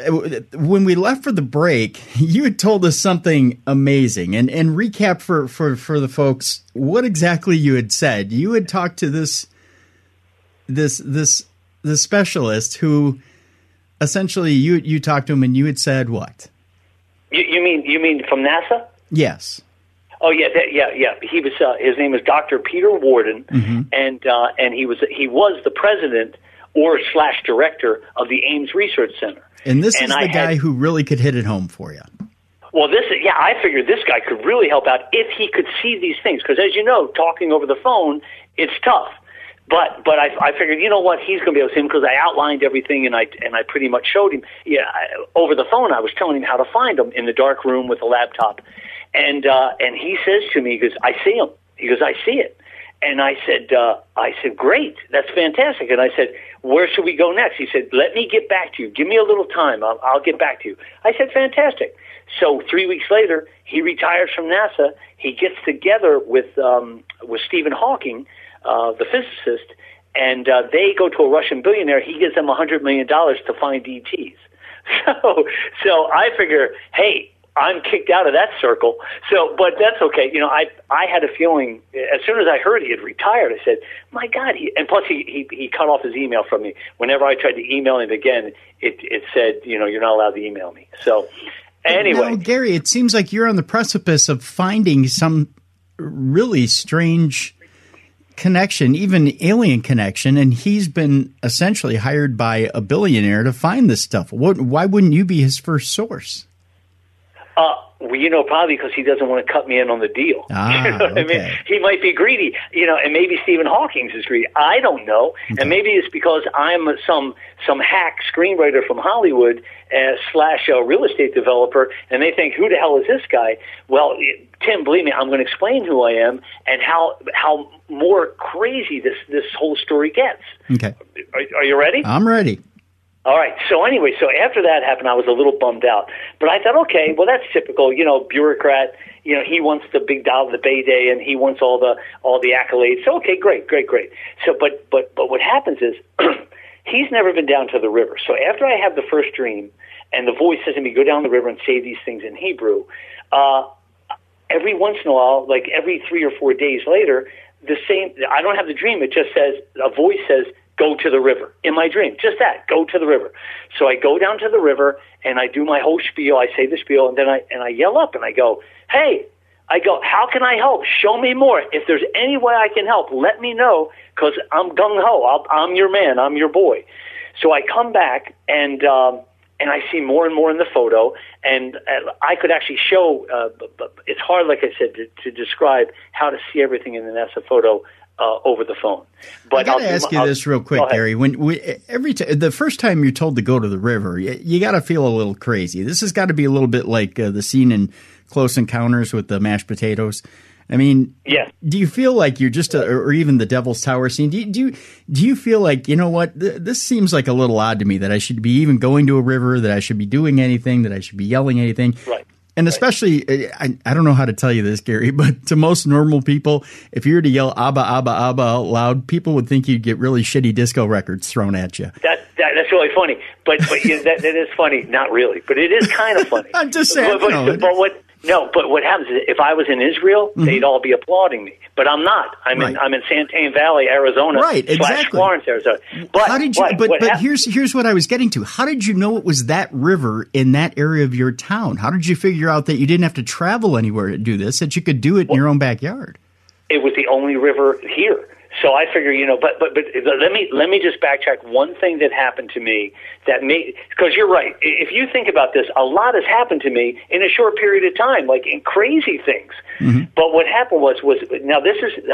when we left for the break, you had told us something amazing, and recap for the folks what exactly you had said. You had talked to this specialist who essentially you talked to him, and you had said what? You mean from NASA? Yes. Oh yeah. He was his name was Dr. Peter Warden, and he was the president or / director of the Ames Research Center. And this is the guy who really could hit it home for you. Well, I figured this guy could really help out if he could see these things, because as you know, talking over the phone, it's tough. But I figured, you know what, he's going to be able to see him, because I outlined everything and I pretty much showed him. Over the phone, I was telling him how to find him in the dark room with a laptop, and he says to me, he goes, "I see him." He goes, "I see it." And I said, "Great, that's fantastic." And I said, "Where should we go next?" He said, "Let me get back to you. Give me a little time. I'll get back to you." I said, "Fantastic." So 3 weeks later, he retires from NASA. He gets together with Stephen Hawking, the physicist, and they go to a Russian billionaire. He gives them $100 million to find ETs. So I figure, hey, I'm kicked out of that circle. So, but that's okay. You know, I had a feeling as soon as I heard he had retired, I said, my God, and plus he cut off his email from me. Whenever I tried to email him again, it said, you know, you're not allowed to email me. So anyway. Now, Gary, it seems like you're on the precipice of finding some really strange connection, even alien connection, and he's been essentially hired by a billionaire to find this stuff. Why wouldn't you be his first source? Well, you know, probably because he doesn't want to cut me in on the deal. You know what I mean? He might be greedy, you know, and maybe Stephen Hawking is greedy. I don't know. Okay. And maybe it's because I'm some hack screenwriter from Hollywood / real estate developer, and they think, who the hell is this guy? Well, Tim, believe me, I'm going to explain who I am and how more crazy this whole story gets. Okay. Are you ready? I'm ready. All right. So anyway, after that happened, I was a little bummed out. But I thought, okay, well, that's typical, you know, bureaucrat. You know, he wants the big dollar, the payday, and he wants all the accolades. So okay, great. So, but what happens is he's never been down to the river. So after I have the first dream, and the voice says to me, go down the river and say these things in Hebrew. Every once in a while, like every 3 or 4 days later, the same. I don't have the dream. It just says, a voice says, go to the river in my dream. Just that, go to the river. So I go down to the river and I do my whole spiel. I say the spiel and then I yell up and I go, hey, how can I help? Show me more. If there's any way I can help, let me know, because I'm gung-ho. I'm your man. I'm your boy. So I come back and I see more and more in the photo, and I could actually show, but it's hard, like I said, to describe how to see everything in the NASA photo over the phone. But I got to ask you this real quick, Gary. The first time you're told to go to the river, you got to feel a little crazy. This has got to be a little bit like the scene in Close Encounters with the mashed potatoes. I mean, yes. Do you feel like you're just or even the Devil's Tower scene? Do you feel like, you know what, this seems like a little odd to me, that I should be even going to a river, that I should be doing anything, that I should be yelling anything? Right. And especially, I don't know how to tell you this, Gary, but to most normal people, if you were to yell Abba, Abba, Abba out loud, people would think you'd get really shitty disco records thrown at you. That's really funny. But that is funny. Not really, but it is kind of funny. I'm just saying. But what happens is, if I was in Israel, they'd all be applauding me. But I'm not. I'm in Santain Valley, Arizona. Right, exactly. / Florence, Arizona. But how did you? But here's what I was getting to. How did you know it was that river in that area of your town? How did you figure out that you didn't have to travel anywhere to do this? That you could do it in your own backyard? It was the only river here. So I figure, but let me just backtrack. One thing that happened to me that because you're right. If you think about this, a lot has happened to me in a short period of time, like in crazy things. Mm-hmm. But what happened was now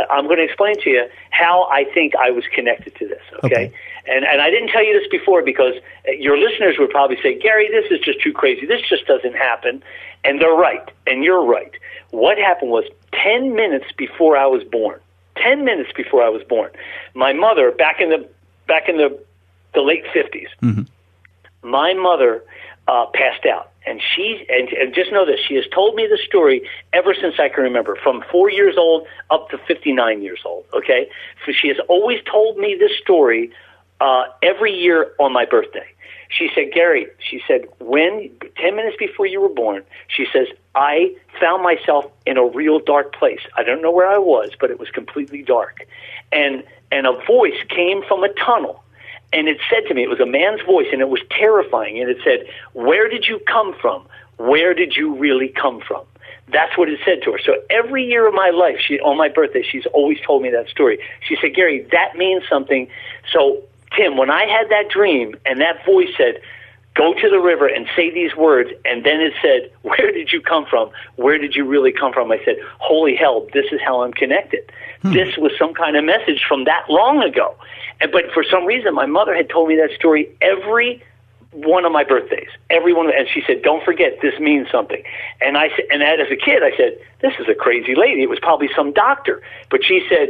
I'm going to explain to you how I think I was connected to this. Okay. And I didn't tell you this before because your listeners would probably say, Gary, this is just too crazy. This just doesn't happen. And they're right. And you're right. What happened was 10 minutes before I was born. 10 minutes before I was born, my mother, back in the late 50s, mm-hmm. my mother passed out, and and just know this, she has told me the story ever since I can remember, from 4 years old up to 59 years old. Okay, so she has always told me this story every year on my birthday. She said, Gary, she said, 10 minutes before you were born, she says, I found myself in a real dark place. I don't know where I was, but it was completely dark. And a voice came from a tunnel, and it said to me, it was a man's voice, and it was terrifying, and it said, where did you come from? Where did you really come from? That's what it said to her. So every year of my life, on my birthday, she's always told me that story. She said, Gary, that means something. So Tim, when I had that dream and that voice said, go to the river and say these words, and then it said, where did you come from? Where did you really come from? I said, holy hell, this is how I'm connected. This was some kind of message from that long ago. But for some reason, my mother had told me that story every one of my birthdays, every one, and she said, don't forget, this means something. And as a kid, I said, this is a crazy lady. It was probably some doctor. But she said,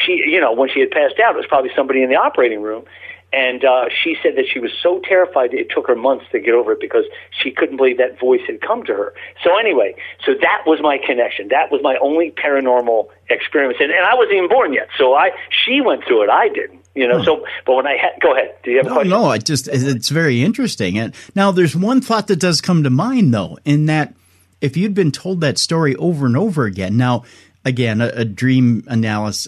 when she had passed out, it was probably somebody in the operating room. And she said that she was so terrified it took her months to get over it because she couldn't believe that voice had come to her. So anyway, that was my connection. That was my only paranormal experience. And I wasn't even born yet. So she went through it. I didn't. So, but when go ahead. Do you have a question? No, it's very interesting. And now there's one thought that does come to mind, though, in that if you'd been told that story over and over again, now, again, a dream analyst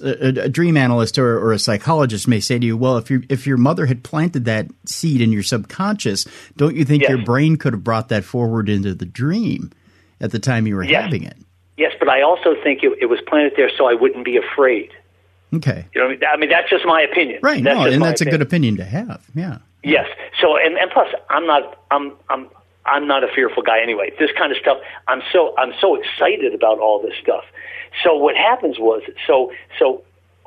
or a psychologist may say to you, well, if your mother had planted that seed in your subconscious, don't you think your brain could have brought that forward into the dream at the time you were having it? Yes, but I also think it was planted there so I wouldn't be afraid. Okay. I mean, that's just my opinion. Right. That's a good opinion to have. Yeah. Yes. So, and plus, I'm not a fearful guy anyway. This kind of stuff, I'm so excited about all this stuff. So what happens was, so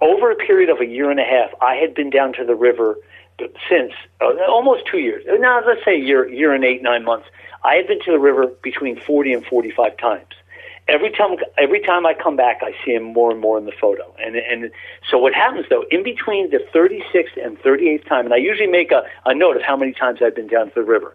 over a period of a year and a half, I had been down to the river since almost 2 years. Now, let's say a year and 8-9 months. I had been to the river between 40 and 45 times. Every time I come back, I see him more and more in the photo. And so what happens, though, in between the 36th and 38th time, and I usually make a note of how many times I've been down to the river.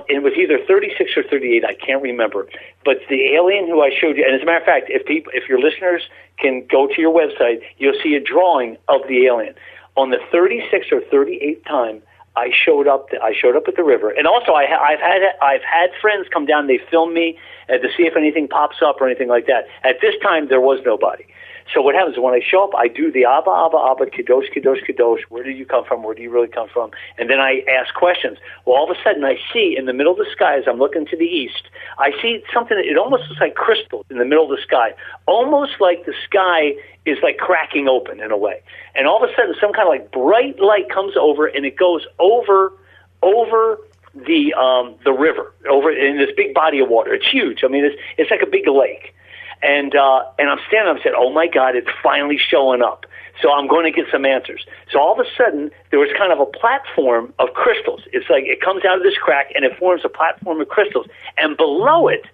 It was either 36 or 38, I can't remember. But the alien who I showed you, and as a matter of fact, if your listeners can go to your website, you'll see a drawing of the alien. On the 36th or 38th time, I showed up at the river, and also I've had friends come down. They film me to see if anything pops up or anything like that. At this time, there was nobody. So what happens is when I show up, I do the Abba, Abba, Abba, Kadosh, Kadosh, Kadosh. Where do you come from? Where do you really come from? And then I ask questions. Well, all of a sudden, I see in the middle of the sky, as I'm looking to the east, I see something. It almost looks like crystals in the middle of the sky, almost like the sky is like cracking open in a way. And all of a sudden, some kind of like bright light comes over, and it goes over the river, over in this big body of water. It's huge. I mean, it's like a big lake. And I'm standing up and said, oh, my God, it's finally showing up. So I'm going to get some answers. So all of a sudden, there was kind of a platform of crystals. It's like it comes out of this crack, and it forms a platform of crystals. And below it,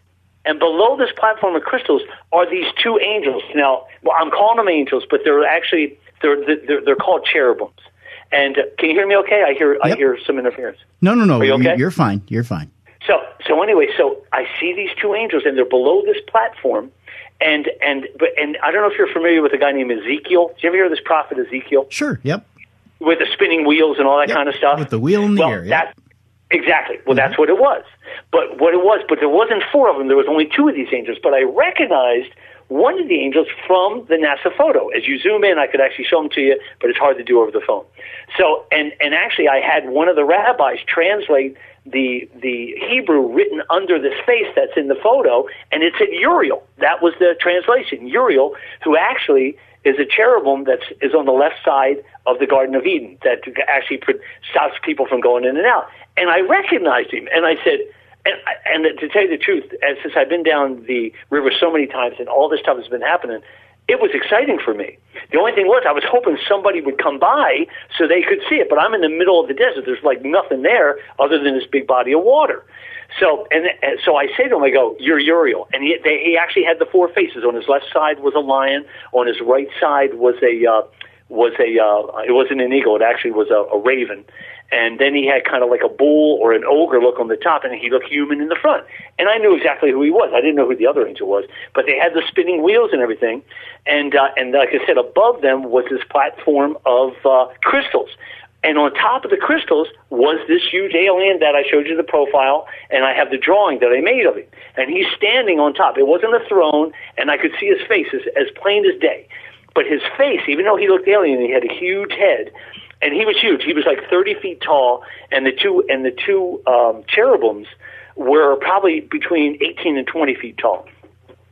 and below this platform of crystals, are these two angels. Now, well, I'm calling them angels, but they're actually they're called cherubims. And can you hear me okay? I hear some interference. No. Are you okay? You're fine. You're fine. So anyway, so I see these two angels, and they're below this platform. And I don't know if you're familiar with a guy named Ezekiel. Did you ever hear of this prophet Ezekiel? Sure. Yep. With the spinning wheels and all that kind of stuff. With the wheel in the air. Yep. Exactly. Well, that's what it was. But there wasn't four of them. There was only two of these angels. But I recognized one of the angels from the NASA photo. As you zoom in, I could actually show them to you, but it's hard to do over the phone. So, and actually, I had one of the rabbis translate the Hebrew written under this face that's in the photo, and it said Uriel. That was the translation, Uriel, who actually is a cherubim that is on the left side of the Garden of Eden that actually stops people from going in and out. And I recognized him, and I said, and to tell you the truth, since I've been down the river so many times and all this stuff has been happening, it was exciting for me. The only thing was I was hoping somebody would come by so they could see it, but I'm in the middle of the desert. There's like nothing there other than this big body of water. So so I say to him, I go, "You're Uriel," and he actually had the four faces. On his left side was a lion. On his right side was it wasn't an eagle. It actually was a raven. And then he had kind of like a bull or an ogre look on the top, and he looked human in the front. And I knew exactly who he was. I didn't know who the other angel was, but they had the spinning wheels and everything. And like I said, above them was this platform of crystals. And on top of the crystals was this huge alien that I showed you the profile, and I have the drawing that I made of it. And he's standing on top. It wasn't a throne, and I could see his face as plain as day. But his face, even though he looked alien, he had a huge head. And he was huge. He was like 30 feet tall, and the two cherubims were probably between 18 and 20 feet tall.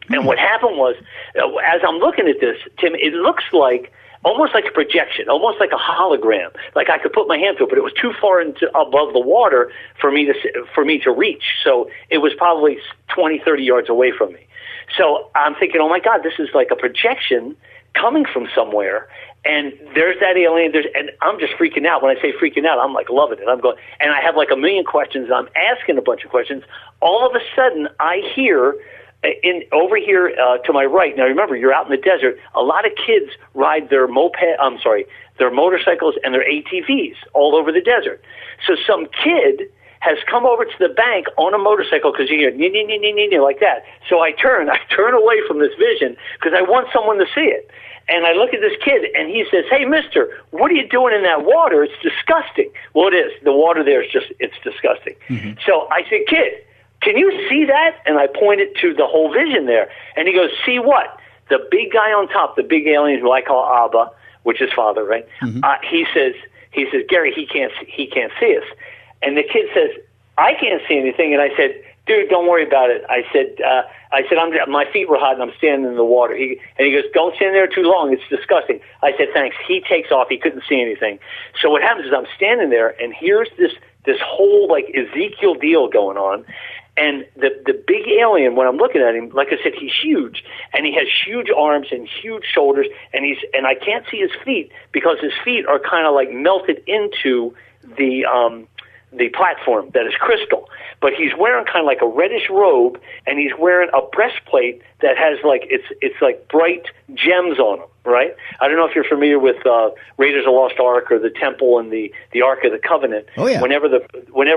And what happened was, as I'm looking at this, Tim, it looks like almost like a projection, almost like a hologram. Like I could put my hand to it, but it was too far above the water for me to reach. So it was probably 20, 30 yards away from me. So I'm thinking, oh my God, this is like a projection coming from somewhere. And there's that alien. And I'm just freaking out. When I say freaking out, I'm like loving it. I'm going, and I have like a million questions. And I'm asking a bunch of questions. All of a sudden, I hear over here to my right. Now remember, you're out in the desert. A lot of kids ride their their motorcycles and their ATVs all over the desert. So some kid has come over to the bank on a motorcycle because you hear like that. So I turn away from this vision because I want someone to see it. And I look at this kid, and he says, "Hey, mister, what are you doing in that water? It's disgusting." Well, it is. The water there is it's disgusting. Mm-hmm. So I said, "Kid, can you see that?" And I pointed to the whole vision there. And he goes, "See what?" The big guy on top, the big alien who I call Abba, which is father, right? Mm-hmm. He says, "Gary, he can't see us." And the kid says, "I can't see anything." And I said, "Dude, don't worry about it." I said, my feet were hot and I'm standing in the water. And he goes, "Don't stand there too long. It's disgusting." I said, "Thanks." He takes off. He couldn't see anything. So what happens is I'm standing there, and here's this whole like Ezekiel deal going on. And the big alien, when I'm looking at him, like I said, he's huge, and he has huge arms and huge shoulders, and I can't see his feet because his feet are kind of like melted into the platform that is crystal. But he's wearing kind of like a reddish robe, and he's wearing a breastplate that has like it's like bright gems on them, right? I don't know if you're familiar with Raiders of the Lost Ark or the Temple and the Ark of the Covenant. Oh yeah. Whenever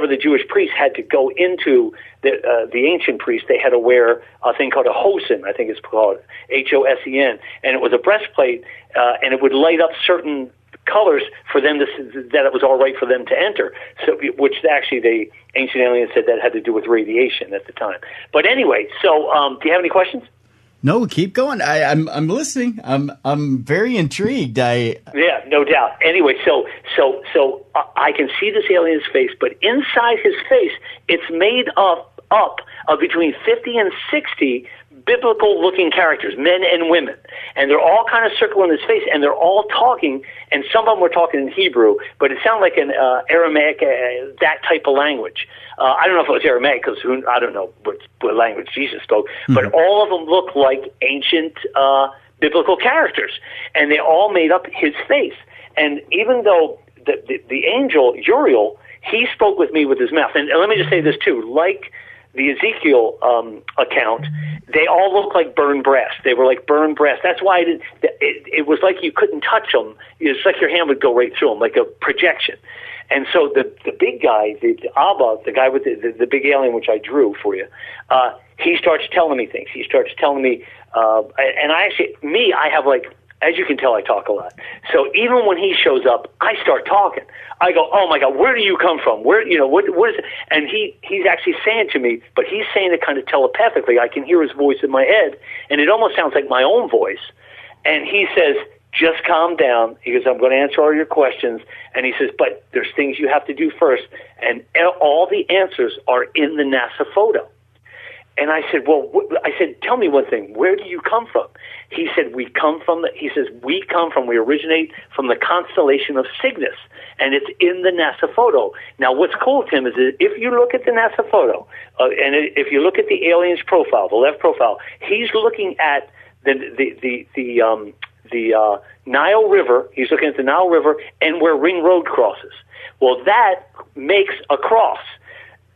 the Jewish priests had to go into the ancient priests, they had to wear a thing called a hosen, I think it's called Hosen, and it was a breastplate, and it would light up certain colors for them that it was all right for them to enter. So, which actually the ancient aliens said that had to do with radiation at the time. But anyway, so do you have any questions? No, keep going. I'm listening. I'm very intrigued. Yeah, no doubt. Anyway, so I can see this alien's face, but inside his face, it's made up of between 50 and 60 biblical-looking characters, men and women, and they're all kind of circling his face, and they're all talking, and some of them were talking in Hebrew, but it sounded like an Aramaic, that type of language. I don't know if it was Aramaic, because I don't know what language Jesus spoke, but all of them look like ancient biblical characters, and they all made up his face. And even though the angel, Uriel, he spoke with me with his mouth, and let me just say this too, like the Ezekiel account, they all look like burned brass. They were like burned brass. That's why it was like you couldn't touch them. It's like your hand would go right through them, like a projection. And so the big guy, the Abba, the guy with the big alien, which I drew for you, he starts telling me things. He starts telling me, and I have like as you can tell, I talk a lot. So even when he shows up, I start talking. I go, oh my God, where do you come from? Where, what is it? And he's actually saying to me, but he's saying it kind of telepathically. I can hear his voice in my head, and it almost sounds like my own voice. And he says, just calm down. He goes, I'm going to answer all your questions. And he says, but there's things you have to do first. And all the answers are in the NASA photo. And I said, tell me one thing. Where do you come from? He said, we originate from the constellation of Cygnus, and it's in the NASA photo. Now, what's cool, Tim, is that if you look at the NASA photo, and if you look at the alien's profile, the left profile, he's looking at the Nile River. He's looking at the Nile River and where Ring Road crosses. Well, that makes a cross.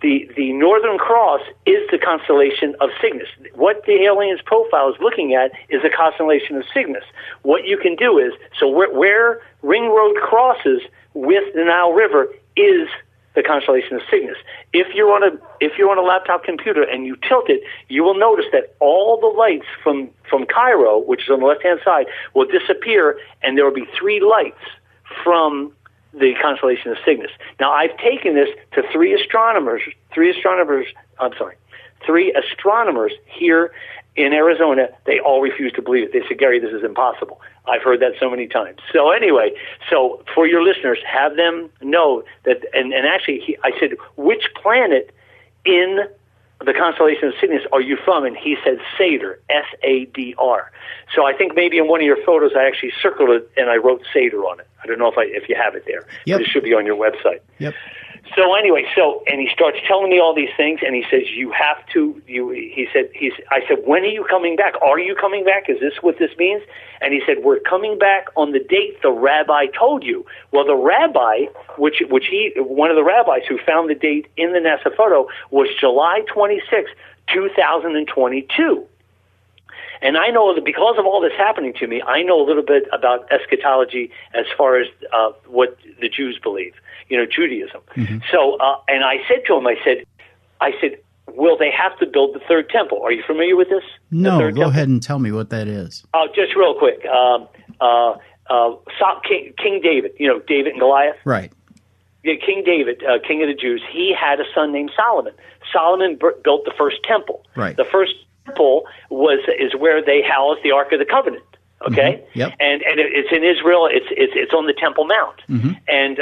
The Northern Cross is the constellation of Cygnus. What the alien's profile is looking at is the constellation of Cygnus. What you can do is, so where Ring Road crosses with the Nile River is the constellation of Cygnus. If you're on a laptop computer and you tilt it, you will notice that all the lights from Cairo, which is on the left-hand side, will disappear, and there will be 3 lights from the constellation of Cygnus. Now, I've taken this to 3 astronomers here in Arizona. They all refuse to believe it. They said, Gary, this is impossible. I've heard that so many times. So anyway, for your listeners, have them know that, and actually, I said, which planet in the constellation of Cygnus are you from? And he said Sadr, S-A-D-R. So I think maybe in one of your photos I actually circled it and I wrote Sadr on it. I don't know if you have it there. Yep. But it should be on your website. Yep. So anyway, and he starts telling me all these things, and he says, I said, when are you coming back? Are you coming back? Is this what this means? And he said, we're coming back on the date the rabbi told you. Well, the rabbi, one of the rabbis who found the date in the NASA photo was July 26, 2022. And I know that because of all this happening to me, I know a little bit about eschatology as far as what the Jews believe, Judaism. Mm-hmm. So, and I said to him, I said, will they have to build the third temple? Are you familiar with this? No, go ahead and tell me what that is. Just real quick. King David, David and Goliath. Right. Yeah, King David, king of the Jews, he had a son named Solomon. Solomon built the first temple. Right. The first temple is where they housed the Ark of the Covenant. Okay. Mm-hmm. Yep. And it's in Israel. It's on the Temple Mount. Mm-hmm. And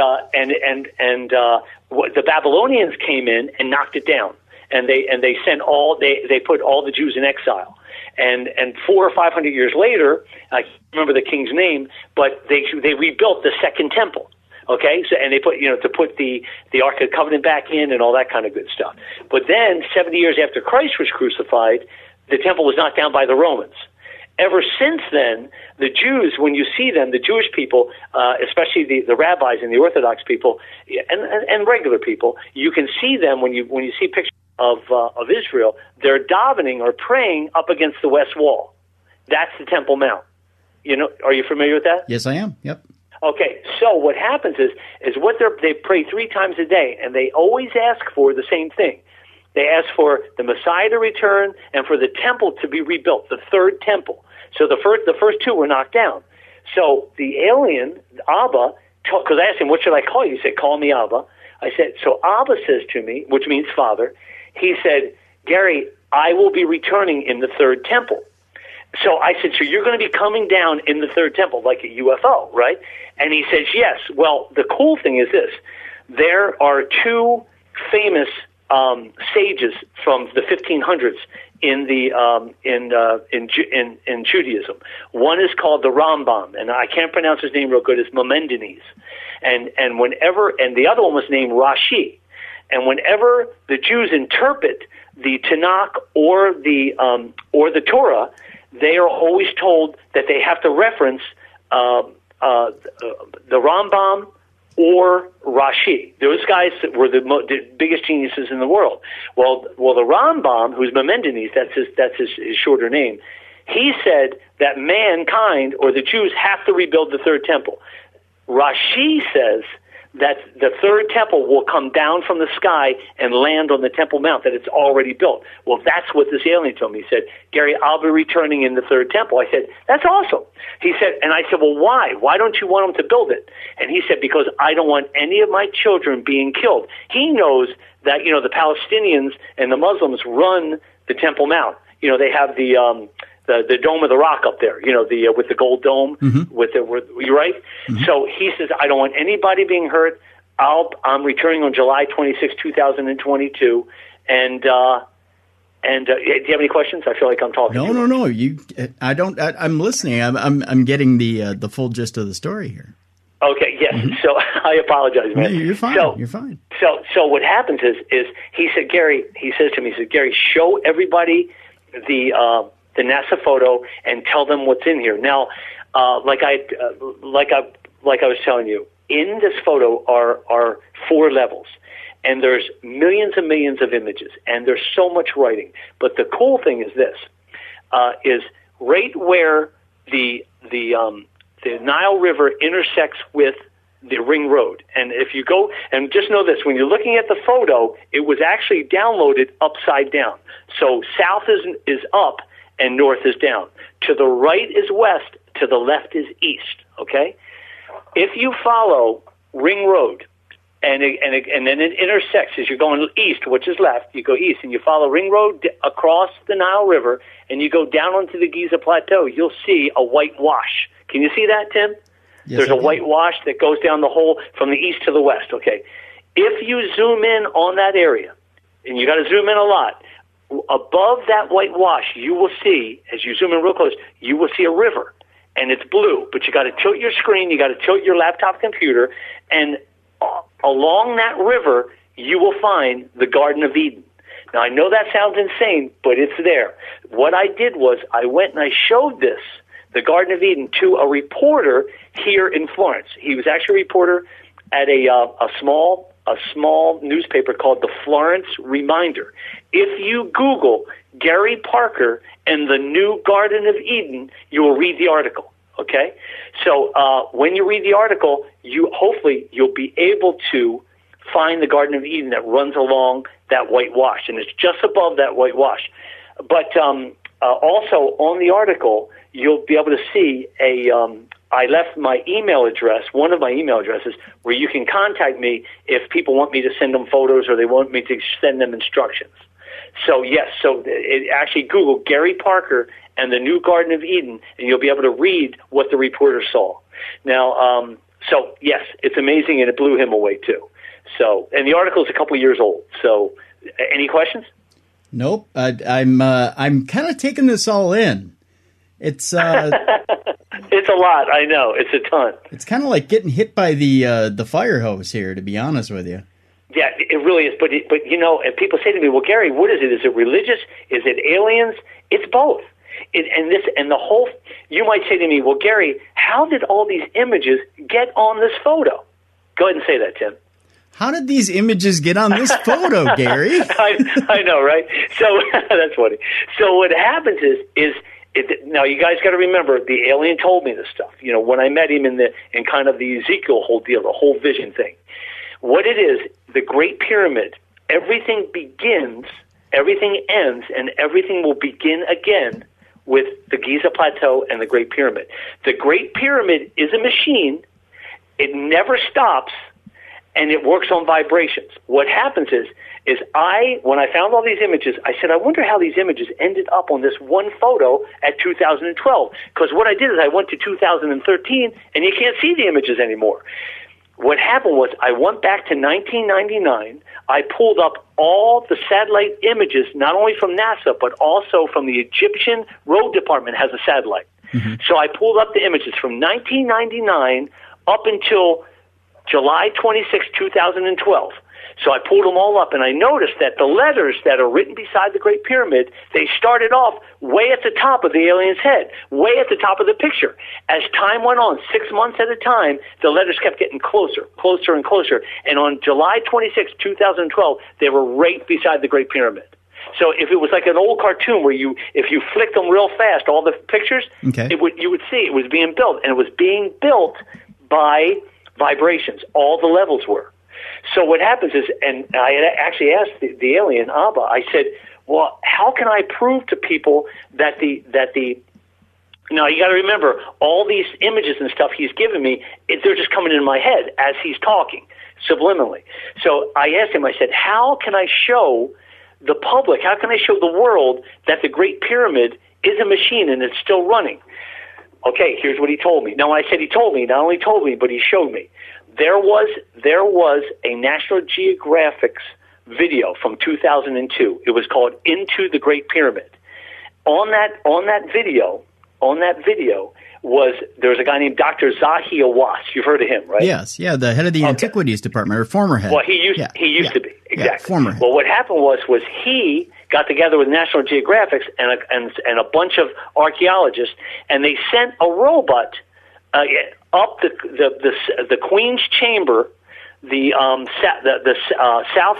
the Babylonians came in and knocked it down. And they put all the Jews in exile. And 400 or 500 years later, I can't remember the king's name, but they rebuilt the second temple. Okay, so and they put to put the Ark of the Covenant back in and all that kind of good stuff. But then 70 years after Christ was crucified, the temple was knocked down by the Romans. Ever since then, the Jews, when you see them, the Jewish people, especially the rabbis and the Orthodox people, and regular people, you can see them when you see pictures of Israel. They're davening or praying up against the west wall. That's the Temple Mount. Are you familiar with that? Yes, I am. Yep. Okay, so what happens is they pray 3 times a day, and they always ask for the same thing. They ask for the Messiah to return and for the temple to be rebuilt, the third temple. So the first 2 were knocked down. So the alien, Abba, because I asked him, what should I call you? He said, call me Abba. I said, so Abba says to me, which means father, he said, Gary, I will be returning in the third temple. So I said, so you're going to be coming down in the third temple like a UFO, right? And he says, yes. Well, the cool thing is this. There are 2 famous sages from the 1500s in Judaism. One is called the Rambam, and I can't pronounce his name real good. It's Maimonides, and the other one was named Rashi. And whenever the Jews interpret the Tanakh or the Torah, they are always told that they have to reference the Rambam or Rashi. Those guys were the biggest geniuses in the world. Well, the Rambam, who's Maimonides, that's his shorter name, he said that mankind or the Jews have to rebuild the third temple. Rashi says that the third temple will come down from the sky and land on the Temple Mount, that it's already built. Well, that's what this alien told me. He said, Gary, I'll be returning in the third temple. I said, that's awesome. He said, and I said, well, why? Why don't you want them to build it? And he said, because I don't want any of my children being killed. He knows that, the Palestinians and the Muslims run the Temple Mount. They have the Dome of the Rock up there, with the gold dome, you right? Mm-hmm. So he says, I don't want anybody being hurt. I'm returning on July 26, 2022. And do you have any questions? I feel like I'm talking. No. I'm listening. I'm getting the full gist of the story here. Okay. Yes. Mm-hmm. So I apologize, man. No, you're fine. You're fine. So what happens is he said, Gary, he says to me, Gary, show everybody the NASA photo and tell them what's in here. Now, like I was telling you, in this photo are 4 levels, and there's millions and millions of images, and there's so much writing. But the cool thing is this: is right where the Nile River intersects with the Ring Road. And if you go, and just know this, when you're looking at the photo, it was actually downloaded upside down. So south is up and north is down. To the right is west, to the left is east, okay? If you follow Ring Road, and then it intersects as you're going east, which is left, you go east, and you follow Ring Road across the Nile River, and you go down onto the Giza Plateau, you'll see a white wash. Can you see that, Tim? Yes, there's a white wash that goes down the whole from the east to the west, okay? If you zoom in on that area, and you got to zoom in a lot, above that white wash, you will see, as you zoom in real close, you will see a river, and it's blue. But you got to tilt your screen, you got to tilt your laptop computer, and along that river, you will find the Garden of Eden. Now, I know that sounds insane, but it's there. What I did was I went and I showed this, the Garden of Eden, to a reporter here in Florence. He was actually a reporter at a small newspaper called the Florence Reminder. If you Google Gary Parker and the new Garden of Eden, you will read the article. Okay, so when you read the article, hopefully you'll be able to find the Garden of Eden that runs along that white wash, and it's just above that white wash. But also on the article, you'll be able to see I left my email address, one of my email addresses, where you can contact me if people want me to send them photos or they want me to send them instructions. So, yes, actually Google Gary Parker and the new Garden of Eden, and you'll be able to read what the reporter saw. Now, so, yes, it's amazing, and it blew him away, too. So, and the article is a couple years old. So, any questions? Nope. I'm kind of taking this all in. It's it's a lot. I know. It's a ton. It's kind of like getting hit by the fire hose here, to be honest with you. Yeah, it really is. But and people say to me, "Well, Gary, what is it? Is it religious? Is it aliens?" It's both. You might say to me, "Well, Gary, how did all these images get on this photo?" Go ahead and say that, Tim. How did these images get on this photo, Gary? I know, right? So that's funny. So what happens is now you guys got to remember the alien told me this stuff. When I met him in kind of the Ezekiel whole deal, the whole vision thing. What it is, the Great Pyramid, everything begins, everything ends, and everything will begin again with the Giza Plateau and the Great Pyramid. The Great Pyramid is a machine. It never stops, and it works on vibrations. What happens is when I found all these images, I said, I wonder how these images ended up on this one photo at 2012. Because what I did is I went to 2013, and you can't see the images anymore. What happened was I went back to 1999. I pulled up all the satellite images, not only from NASA, but also from the Egyptian Road Department has a satellite. Mm-hmm. So I pulled up the images from 1999 up until July 26, 2012. So I pulled them all up, and I noticed that the letters that are written beside the Great Pyramid, they started off way at the top of the alien's head, way at the top of the picture. As time went on, 6 months at a time, the letters kept getting closer, closer, and closer. And on July 26, 2012, they were right beside the Great Pyramid. So if it was like an old cartoon where if you flicked them real fast, all the pictures, okay, you would see it was being built, and it was being built by vibrations. All the levels were. So what happens is, and I had actually asked the alien, Abba, I said, well, how can I prove to people that the now you got to remember, all these images and stuff he's given me, they're just coming in my head as he's talking, subliminally. So I asked him, I said, how can I show the public, how can I show the world that the Great Pyramid is a machine and it's still running? Okay, here's what he told me. Now, when I said he told me, not only told me, but he showed me. There was a National Geographic's video from 2002. It was called Into the Great Pyramid. On that video there was a guy named Dr. Zahi Hawass. You've heard of him, right? Yes, yeah, the head of the Antiquities Department, or former head. Well, he used to be, exactly. Yeah, former head. Well, what happened was he got together with National Geographic and a bunch of archaeologists, and they sent a robot up the Queen's Chamber, the south,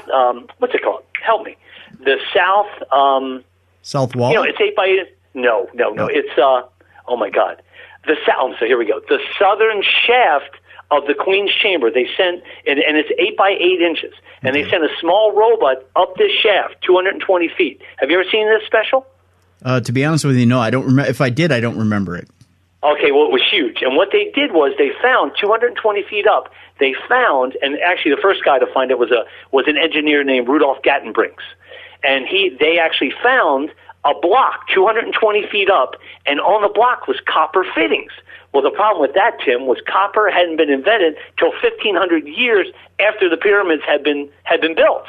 what's it called? Help me. The South Wall? You know, it's 8 by 8. No. It's, oh my God. So here we go. The southern shaft of the Queen's Chamber, they sent, and it's 8 by 8 inches, and they sent a small robot up this shaft, 220 feet. Have you ever seen this special? To be honest with you, no, I don't remember. If I did, I don't remember it. Okay, well, it was huge. And what they did was they found 220 feet up, they found, and actually the first guy to find it was an engineer named Rudolf Gattenbrinks. And they actually found a block 220 feet up, and on the block was copper fittings. Well, the problem with that, Tim, was copper hadn't been invented till 1,500 years after the pyramids had been built.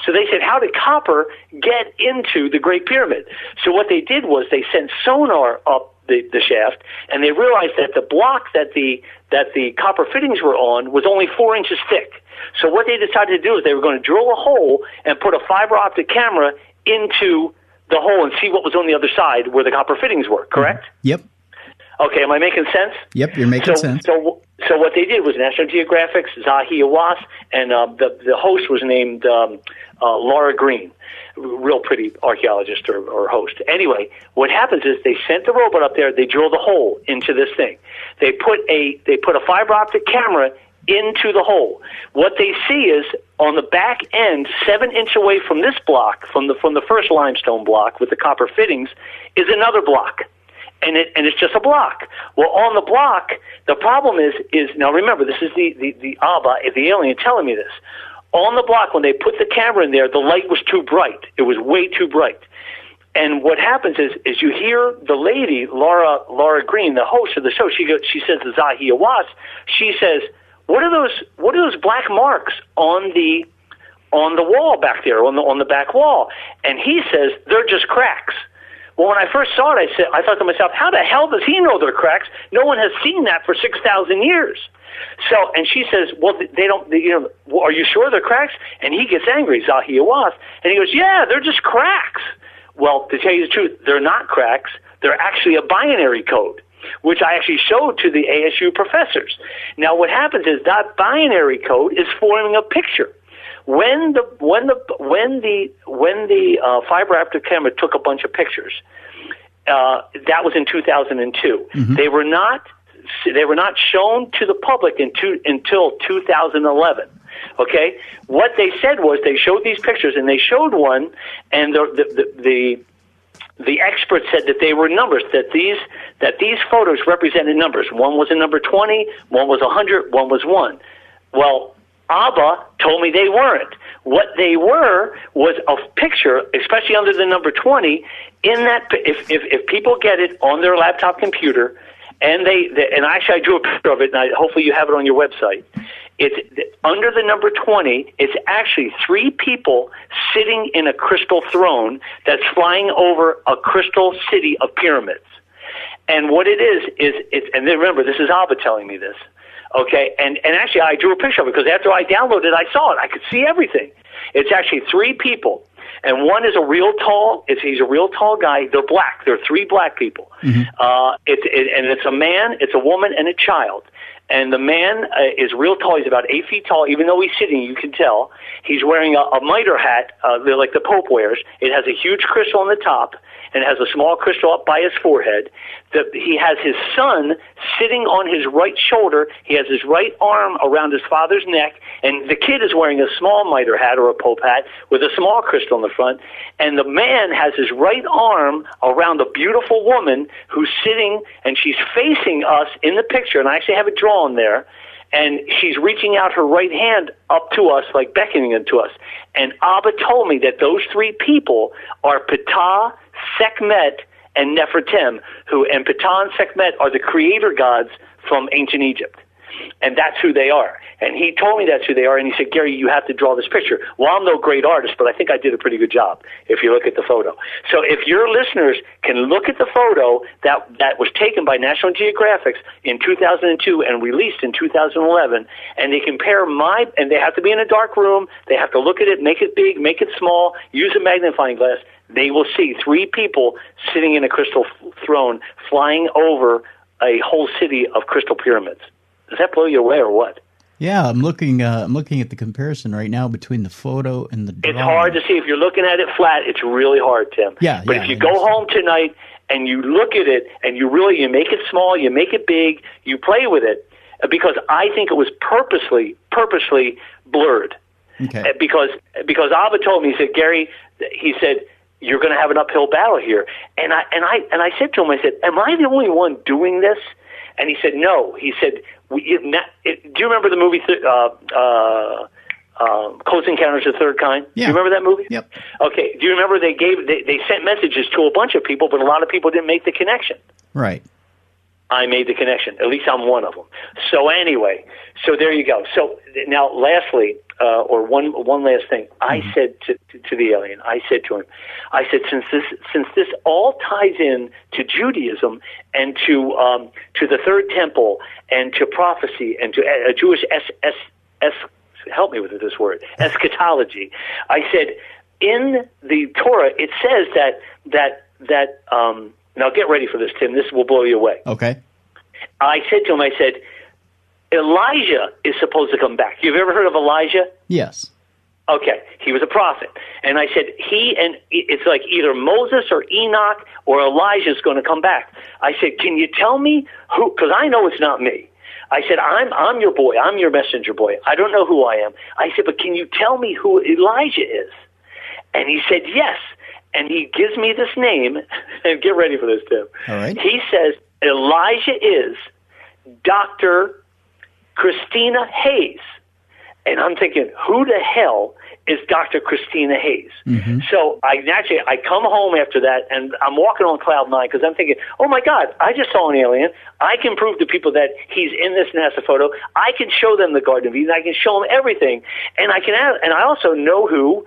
So they said, how did copper get into the Great Pyramid? So what they did was they sent sonar up the shaft, and they realized that the block that the copper fittings were on was only 4 inches thick. So what they decided to do is they were going to drill a hole and put a fiber optic camera into the hole and see what was on the other side where the copper fittings were, correct? Yep. Okay, am I making sense? Yep, you're making sense. So what they did was National Geographic's Zahi Hawass, and the host was named Laura Green, real pretty archaeologist or host. Anyway, what happens is they sent the robot up there, they drilled a hole into this thing. They put a fiber optic camera into the hole. What they see is on the back end, 7 inches away from this block, from the first limestone block with the copper fittings, is another block. And it's just a block. Well, on the block, the problem is now remember, this is the Abba, the alien, telling me this. On the block, when they put the camera in there, the light was too bright. It was way too bright. And what happens is you hear the lady, Laura Green, the host of the show, she says to Zahi Hawass, she says, what are those black marks on the wall back there, on the back wall? And he says, they're just cracks. Well, when I first saw it, I thought to myself, how the hell does he know they're cracks? No one has seen that for 6,000 years. So, and she says, well, are you sure they're cracks? And he gets angry, Zahi Hawass, and he goes, yeah, they're just cracks. Well, to tell you the truth, they're not cracks. They're actually a binary code, which I actually showed to the ASU professors. Now, what happens is that binary code is forming a picture. When the fiber optic camera took a bunch of pictures, that was in 2002. Mm-hmm. They were not shown to the public until 2011. Okay, what they said was they showed these pictures, and they showed one, and the experts said that they were numbers, that these photos represented numbers. One was a number 20, one was 100, one was 1. Well, Abba told me they weren't. What they were was a picture, especially under the number 20. In that, if people get it on their laptop computer, and and actually I drew a picture of it, and hopefully you have it on your website. It's under the number 20. It's actually 3 people sitting in a crystal throne that's flying over a crystal city of pyramids. And what it is and then remember, this is Abba telling me this. Okay, and actually I drew a picture of it because after I downloaded it, I saw it. I could see everything. It's actually 3 people, and one is he's a real tall guy. They're black. There are 3 black people. Mm-hmm. It's a man, it's a woman, and a child. And the man is real tall. He's about 8 feet tall. Even though he's sitting, you can tell. He's wearing a mitre hat, like the Pope wears. It has a huge crystal on the top, and it has a small crystal up by his forehead. He has his son sitting on his right shoulder. He has his right arm around his father's neck, and the kid is wearing a small mitre hat or a Pope hat with a small crystal in the front. And the man has his right arm around a beautiful woman who's sitting, and she's facing us in the picture, and I actually have it drawn there. And she's reaching out her right hand up to us, like beckoning it to us. And Abba told me that those three people are Ptah, Sekhmet, and Nefertem, and Ptah and Sekhmet are the creator gods from ancient Egypt. And that's who they are. And he told me that's who they are, and he said, Gary, you have to draw this picture. Well, I'm no great artist, but I think I did a pretty good job if you look at the photo. So if your listeners can look at the photo that was taken by National Geographic in 2002 and released in 2011, and they compare and they have to be in a dark room, they have to look at it, make it big, make it small, use a magnifying glass, they will see three people sitting in a crystal throne flying over a whole city of crystal pyramids. Does that blow you away or what? Yeah, I'm looking at the comparison right now between the photo and the drawing. It's hard to see. If you're looking at it flat, it's really hard, Tim. Yeah, but if you go home tonight and you look at it and you make it small, you make it big, you play with it, because I think it was purposely blurred. Okay. Because Abba told me, he said, Gary, he said, you're going to have an uphill battle here. And I said to him, I said, am I the only one doing this? And he said, no. He said, do you remember the movie Close Encounters of the Third Kind? Yeah. Do you remember that movie? Yep. Okay. Do you remember they sent messages to a bunch of people, but a lot of people didn't make the connection? Right. I made the connection. At least I'm one of them. So anyway, so there you go. So now, lastly, or one last thing, I said to the alien, I said to him, I said, since this all ties in to Judaism and to the Third Temple and to prophecy and to a Jewish help me with this word, eschatology, I said, in the Torah it says that now get ready for this, Tim. This will blow you away. Okay. I said to him, I said, Elijah is supposed to come back. You've ever heard of Elijah? Yes. Okay, he was a prophet. And I said, it's like either Moses or Enoch or Elijah is going to come back. I said, can you tell me who, because I know it's not me. I said, I'm your boy. I'm your messenger boy. I don't know who I am. I said, but can you tell me who Elijah is? And he said, yes. And he gives me this name, and get ready for this, Tim. All right. He says, Elijah is Dr. Christina Hayes. And I'm thinking, who the hell is Dr. Christina Hayes? Mm-hmm. So I come home after that, and I'm walking on cloud nine because I'm thinking, oh, my God, I just saw an alien. I can prove to people that he's in this NASA photo. I can show them the Garden of Eden. I can show them everything. And I also know who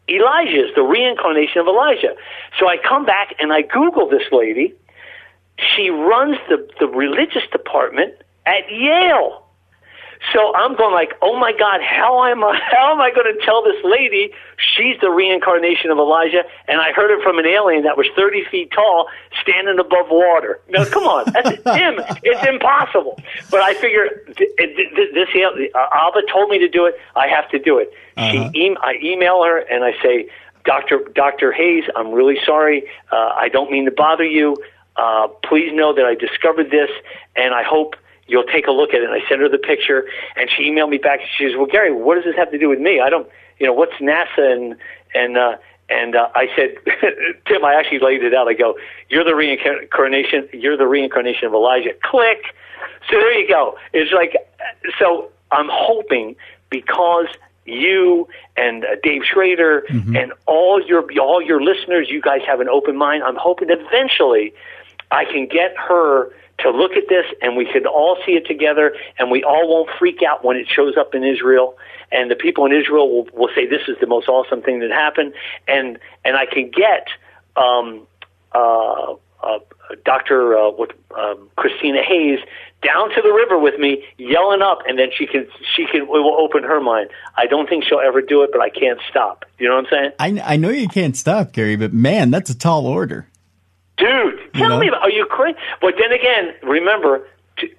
Elijah is, the reincarnation of Elijah. So I come back and I Google this lady. She runs the religious department at Yale. So I'm going like, oh my God, how am I going to tell this lady she's the reincarnation of Elijah? And I heard it from an alien that was 30 feet tall, standing above water. Now, come on, Tim, it's impossible. But I figure this Abba told me to do it. I have to do it. Uh-huh. I email her and I say, Dr. Hayes, I'm really sorry. I don't mean to bother you. Please know that I discovered this, and I hope you'll take a look at it. And I sent her the picture, and she emailed me back. She says, well, Gary, what does this have to do with me? I don't, what's NASA? And I said, Tim, I actually laid it out. I go, you're the reincarnation of Elijah. Click. So there you go. It's like, so I'm hoping, because you and Dave Schrader mm-hmm. and all your listeners, you guys have an open mind. I'm hoping that eventually I can get her to look at this, and we can all see it together, and we all won't freak out when it shows up in Israel. And the people in Israel will say this is the most awesome thing that happened. And I can get Dr. Christina Hayes down to the river with me, yelling up, and then it will open her mind. I don't think she'll ever do it, but I can't stop. You know what I'm saying? I know you can't stop, Gary, but man, that's a tall order. Dude, tell me, are you crazy? But then again, remember,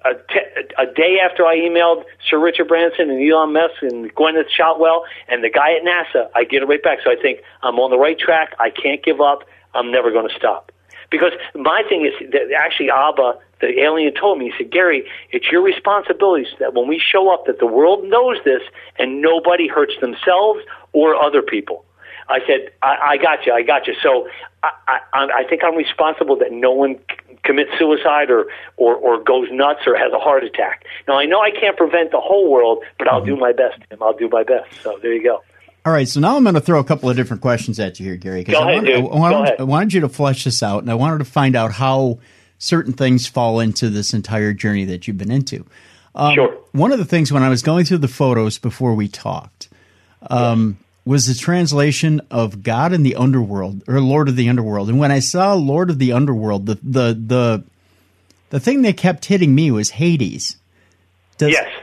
a day after I emailed Sir Richard Branson and Elon Musk and Gwyneth Shotwell and the guy at NASA, I get it right back. So I think I'm on the right track. I can't give up. I'm never going to stop. Because my thing is that actually Abba, the alien, told me, he said, Gary, it's your responsibility that when we show up that the world knows this and nobody hurts themselves or other people. I said, I got you. So I think I'm responsible that no one commits suicide or goes nuts or has a heart attack. Now, I know I can't prevent the whole world, but I'll do my best, Tim. I'll do my best. So there you go. All right, so now I'm going to throw a couple of different questions at you here, Gary. Go ahead, dude. I wanted you to flesh this out, and I wanted to find out how certain things fall into this entire journey that you've been into. Sure. One of the things when I was going through the photos before we talked was the translation of God in the Underworld, or Lord of the Underworld. And when I saw Lord of the Underworld, the thing that kept hitting me was Hades.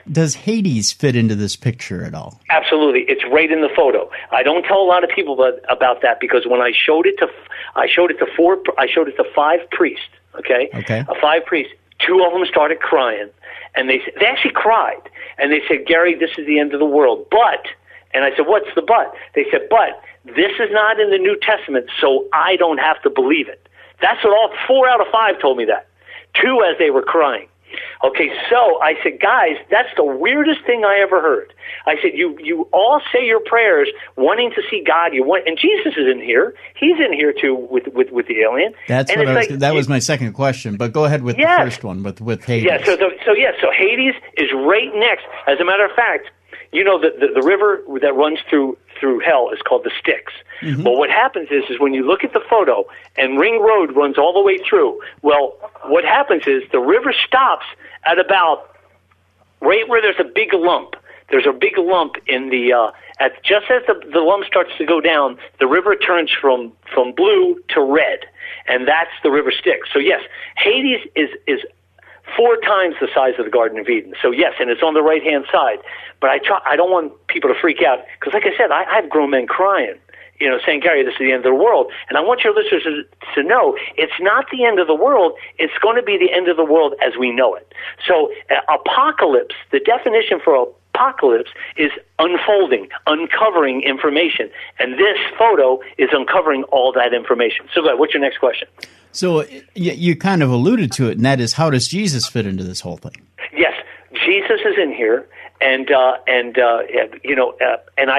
Does Hades fit into this picture at all? Absolutely. It's right in the photo. I don't tell a lot of people about that because when I showed it to 5 priests, okay? 5 priests, 2 of them started crying, and they actually cried, and they said, Gary, this is the end of the world, but, and I said, what's the but? They said, but this is not in the New Testament, so I don't have to believe it. That's what all 4 out of 5 told me that. 2 as they were crying. Okay, so I said, guys, that's the weirdest thing I ever heard. I said, you all say your prayers wanting to see God. And Jesus is in here. He's in here too with the alien. That was my second question. But go ahead with the first one with Hades. Yeah. So Hades is right next. As a matter of fact, you know the river that runs through hell is called the Styx. Mm-hmm. Well, what happens is when you look at the photo and Ring Road runs all the way through, well, what happens is the river stops at about right where there's a big lump. There's a big lump in the just as the lump starts to go down, the river turns from blue to red, and that's the river Styx. So yes, Hades is 4 times the size of the Garden of Eden. So yes, and it's on the right-hand side. But I don't want people to freak out because, like I said, I have grown men crying, saying, Gary, this is the end of the world. And I want your listeners to know it's not the end of the world. It's going to be the end of the world as we know it. So apocalypse, the definition for apocalypse is unfolding, uncovering information. And this photo is uncovering all that information. So go ahead, what's your next question? So you kind of alluded to it, and that is, how does Jesus fit into this whole thing? Yes, Jesus is in here, and I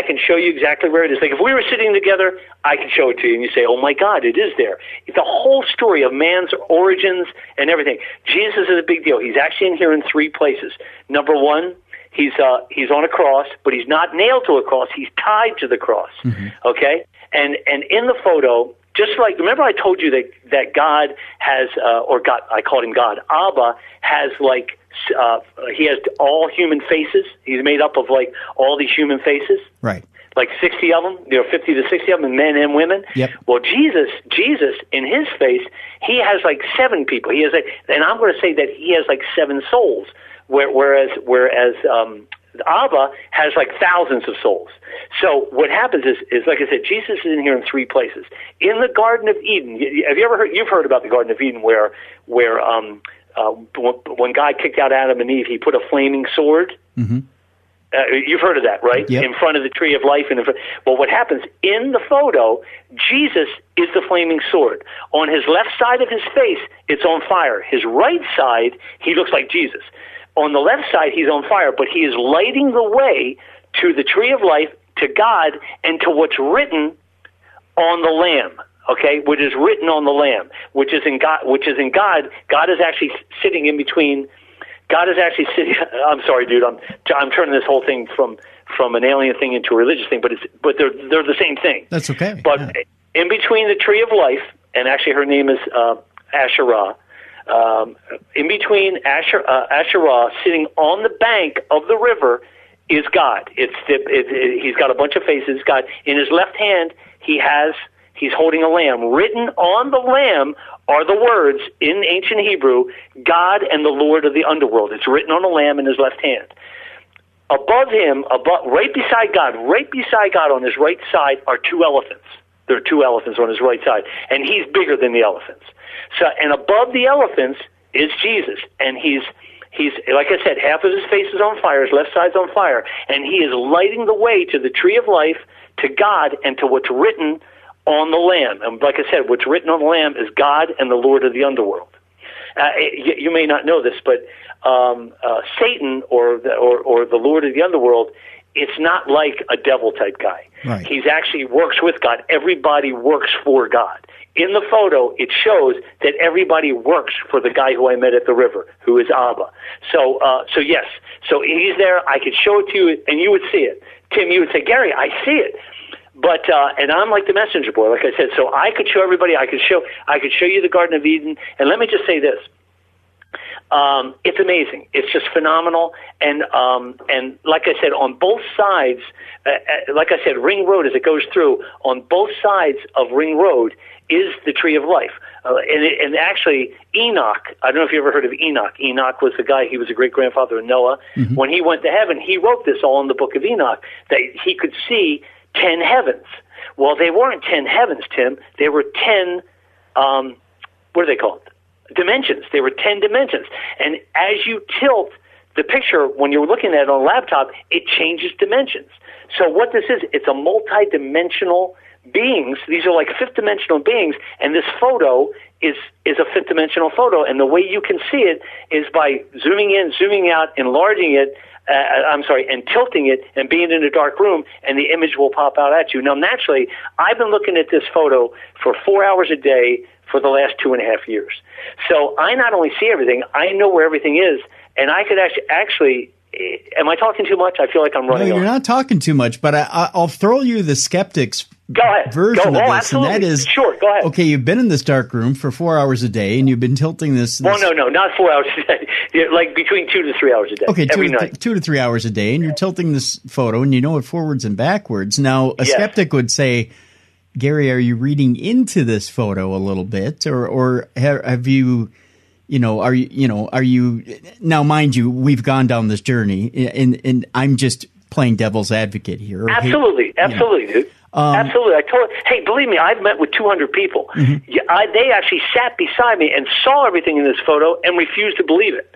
can show you exactly where it is. Like if we were sitting together, I can show it to you, and you say, "Oh my God, it is there." It's the whole story of man's origins and everything. Jesus is a big deal. He's actually in here in 3 places. Number 1, he's on a cross, but he's not nailed to a cross. He's tied to the cross. Mm-hmm. Okay, and in the photo. Just like, remember I told you that God has, I called him God, Abba has he has all human faces. He's made up of all these human faces. Right. Like 60 of them, 50 to 60 of them, men and women. Yep. Well, Jesus, in his face, he has 7 people. He has and I'm going to say that he has 7 souls, whereas Abba has thousands of souls. So what happens is like I said, Jesus is in here in 3 places. In the Garden of Eden, have you ever heard? You've heard about the Garden of Eden, where when God kicked out Adam and Eve, he put a flaming sword. Mm-hmm. You've heard of that, right? Yep. In front of the tree of life. Well, what happens in the photo? Jesus is the flaming sword. On his left side of his face, it's on fire. His right side, he looks like Jesus. On the left side, he's on fire, but he is lighting the way to the tree of life, to God, and to what's written on the Lamb. Okay, which is written on the Lamb, which is in God. God is actually sitting in between. God is actually sitting. I'm sorry, dude. I'm turning this whole thing from an alien thing into a religious thing, but they're the same thing. That's okay. But in between the tree of life, and actually her name is Asherah. In between Asherah, sitting on the bank of the river, is God. He's got a bunch of faces. God, in his left hand, he's holding a lamb. Written on the lamb are the words in ancient Hebrew, God and the Lord of the underworld. It's written on the lamb in his left hand. Above him, right beside God on his right side are 2 elephants. There are 2 elephants on his right side, and he's bigger than the elephants. So, and above the elephants is Jesus, and he's He's, like I said, half of his face is on fire, his left side's on fire, and he is lighting the way to the tree of life, to God, and to what's written on the Lamb. And like I said, what's written on the Lamb is God and the Lord of the underworld. You may not know this, but Satan or the Lord of the underworld, it's not like a devil type guy. Right. He's actually works with God. Everybody works for God. In the photo, it shows that everybody works for the guy who I met at the river, who is Abba. So yes. So he's there. I could show it to you, and you would see it. Tim, you would say, Gary, I see it. But and I'm like the messenger boy, like I said. So I could show everybody. I could show you the Garden of Eden. And let me just say this: it's amazing. It's just phenomenal. And like I said, on both sides, like I said, Ring Road as it goes through, on both sides of Ring Road is the Tree of Life. And actually, Enoch, I don't know if you ever heard of Enoch. Enoch was the guy, he was a great-grandfather of Noah. Mm-hmm. When he went to heaven, he wrote this all in the book of Enoch, that he could see 10 heavens. Well, they weren't 10 heavens, Tim. They were 10, what are they called? Dimensions. They were 10 dimensions. And as you tilt the picture, when you're looking at it on a laptop, it changes dimensions. So what this is, it's a multi-dimensional beings. These are like fifth-dimensional beings, and this photo is a fifth-dimensional photo. And the way you can see it is by zooming in, zooming out, enlarging it, and tilting it and being in a dark room, and the image will pop out at you. Now, naturally, I've been looking at this photo for 4 hours a day for the last 2.5 years. So I not only see everything, I know where everything is, and I could actually am I talking too much? I feel like I'm running No, you're not talking too much, but I'll throw you the skeptic's version of this, absolutely. And that is, sure, go ahead. Okay, you've been in this dark room for 4 hours a day, and you've been tilting this. Well, no, not 4 hours a day. Like between 2 to 3 hours a day. Okay, every night. 2 to 3 hours a day, and you're tilting this photo, and you know it forwards and backwards. Now, a skeptic would say, Gary, are you reading into this photo a little bit, or have you? Are you now? Mind you, we've gone down this journey, and I'm just playing devil's advocate here. Absolutely, dude. Absolutely. Hey, believe me, I've met with 200 people. Mm-hmm. They actually sat beside me and saw everything in this photo and refused to believe it.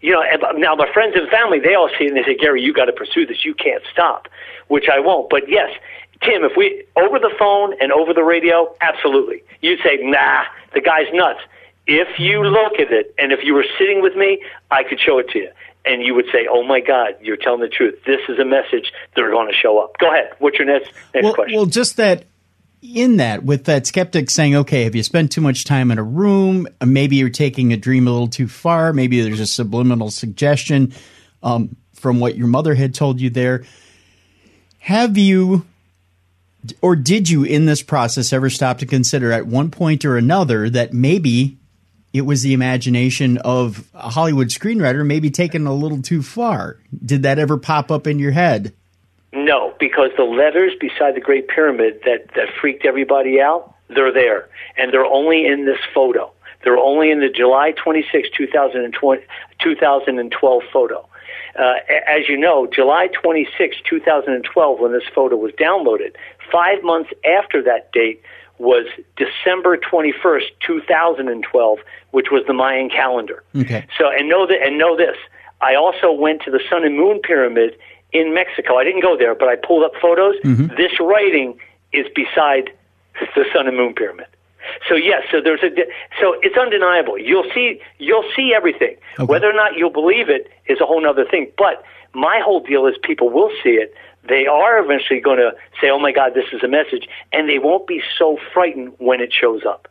Now my friends and family, they all see it and they say, Gary, you got to pursue this. You can't stop, which I won't. But yes, Tim, if we over the phone and over the radio, absolutely. You'd say, nah, the guy's nuts. If you look at it, and if you were sitting with me, I could show it to you. And you would say, oh, my God, you're telling the truth. This is a message that are going to show up. Go ahead. What's your next question? Well, just that in that, with that skeptic saying, okay, have you spent too much time in a room? Maybe you're taking a dream a little too far. Maybe there's a subliminal suggestion from what your mother had told you there. Have you, or did you in this process ever stop to consider at one point or another that maybe it was the imagination of a Hollywood screenwriter, maybe taken a little too far? Did that ever pop up in your head? No, because the letters beside the Great Pyramid that freaked everybody out, they're there. And they're only in this photo. They're only in the July 26, 2012 photo. As you know, July 26, 2012, when this photo was downloaded, 5 months after that date was December 21st, 2012, which was the Mayan calendar. Okay. So, and know this. I also went to the Sun and Moon Pyramid in Mexico. I didn't go there, but I pulled up photos. Mm-hmm. This writing is beside the Sun and Moon Pyramid. So yes, so it's undeniable. You'll see everything. Okay. Whether or not you'll believe it is a whole other thing. But my whole deal is people will see it. They are eventually going to say, oh, my God, this is a message, and they won't be so frightened when it shows up,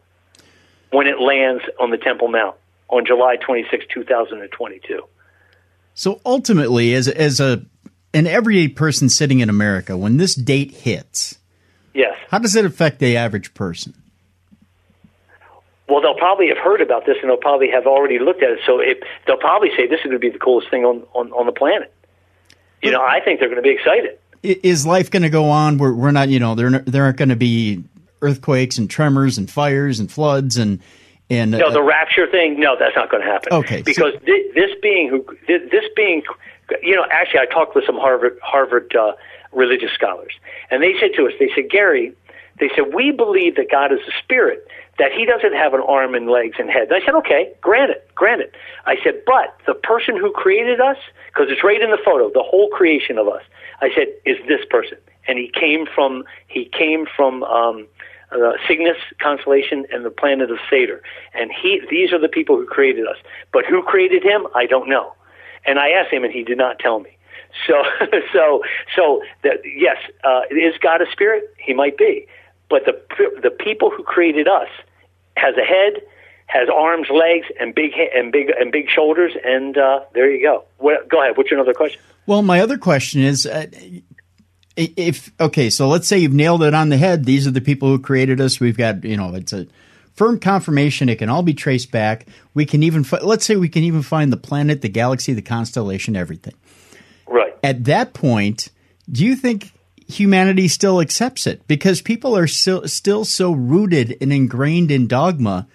when it lands on the Temple Mount on July 26, 2022. So ultimately, as an everyday person sitting in America, when this date hits, yes, how does it affect the average person? Well, they'll probably have heard about this, and they'll probably have already looked at it. So they'll probably say, this is going to be the coolest thing on the planet. I think they're going to be excited. Is life going to go on? We're not, there aren't going to be earthquakes and tremors and fires and floods and no, the rapture thing. No, that's not going to happen. Okay, because this being, actually, I talked with some Harvard religious scholars, and they said to us, Gary, They said, we believe that God is a spirit, that he doesn't have an arm and legs and head. And I said, okay, granted. I said, but the person who created us, because it's right in the photo, the whole creation of us, I said, is this person. And he came from Cygnus constellation and the planet of Satyr. And these are the people who created us. But who created him, I don't know. And I asked him, and he did not tell me. So yes, is God a spirit? He might be. But the people who created us has a head, has arms, legs, and big shoulders, and there you go. Go ahead. What's your other question? Well, my other question is, so let's say you've nailed it on the head. These are the people who created us. We've got, it's a firm confirmation. It can all be traced back. We can even let's say we can even find the planet, the galaxy, the constellation, everything. Right. At that point, do you think humanity still accepts it? Because people are still so rooted and ingrained in dogma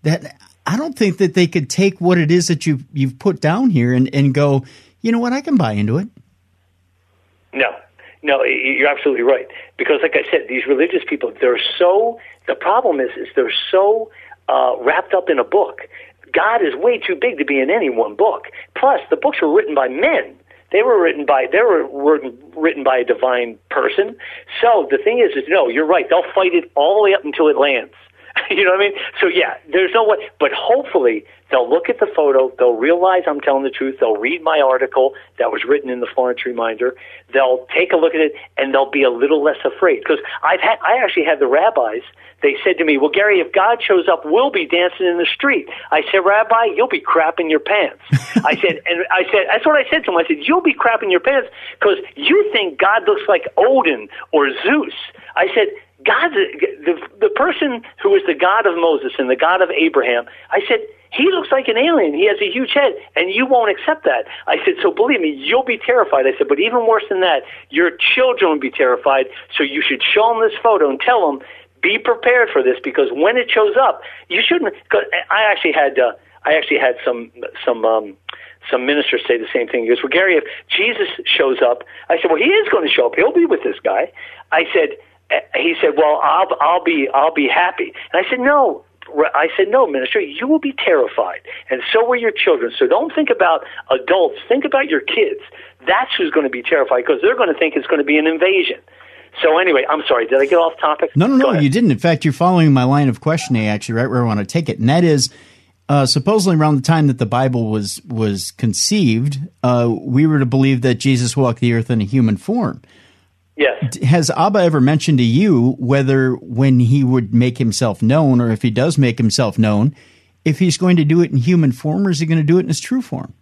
that I don't think that they could take what it is that you've put down here and go, you know what, I can buy into it. No, you're absolutely right. Because like I said, these religious people, the problem is they're so wrapped up in a book. God is way too big to be in any one book. Plus, the books were written by men. They were written by a divine person. So the thing is no, you're right. They'll fight it all the way up until it lands. You know what I mean? So yeah, there's no way. But hopefully they'll look at the photo. They'll realize I'm telling the truth. They'll read my article that was written in the Florence Reminder. They'll take a look at it and they'll be a little less afraid. Because I actually had the rabbis. They said to me, well, Gary, if God shows up, we'll be dancing in the street. I said, Rabbi, you'll be crapping your pants. I said, that's what I said to him. I said, you'll be crapping your pants because you think God looks like Odin or Zeus. I said, God, the person who is the God of Moses and the God of Abraham, I said, he looks like an alien. He has a huge head, and you won't accept that. I said, so believe me, you'll be terrified. I said, but even worse than that, your children will be terrified, so you should show them this photo and tell them, be prepared for this, because when it shows up, you shouldn't. Cause I actually had some ministers say the same thing. He goes, well, Gary, if Jesus shows up, I said, well, he is going to show up. He'll be with this guy. He said, well, I'll be happy. And I said, no. No, minister, you will be terrified, and so will your children. So don't think about adults. Think about your kids. That's who's going to be terrified, because they're going to think it's going to be an invasion. So anyway, I'm sorry. Did I get off topic? No, you didn't. In fact, you're following my line of questioning, actually, right where I want to take it. And that is, supposedly around the time that the Bible was conceived, we were to believe that Jesus walked the earth in a human form. Yes. Has Abba ever mentioned to you whether when he would make himself known, or if he does make himself known, if he's going to do it in human form, or is he going to do it in his true form?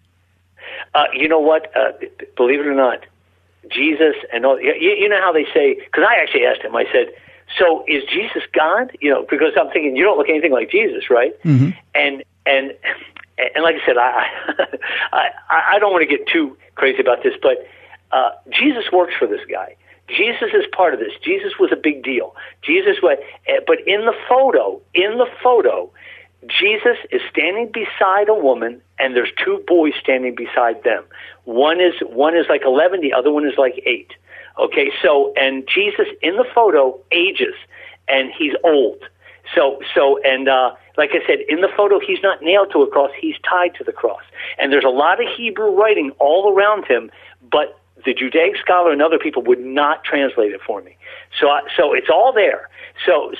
You know what? Believe it or not, Jesus and all, you know how they say, because I actually asked him, I said, so is Jesus God? Because I'm thinking, you don't look anything like Jesus, right? Mm-hmm. And like I said, I don't want to get too crazy about this, but Jesus works for this guy. Jesus is part of this. Jesus was a big deal. But in the photo, Jesus is standing beside a woman, and there's two boys standing beside them. One is like 11, the other one is like 8. Okay, so, and Jesus in the photo ages, and he's old. Like I said, in the photo, he's not nailed to a cross, he's tied to the cross. And there's a lot of Hebrew writing all around him, but the Judaic scholar and other people would not translate it for me. So it's all there. So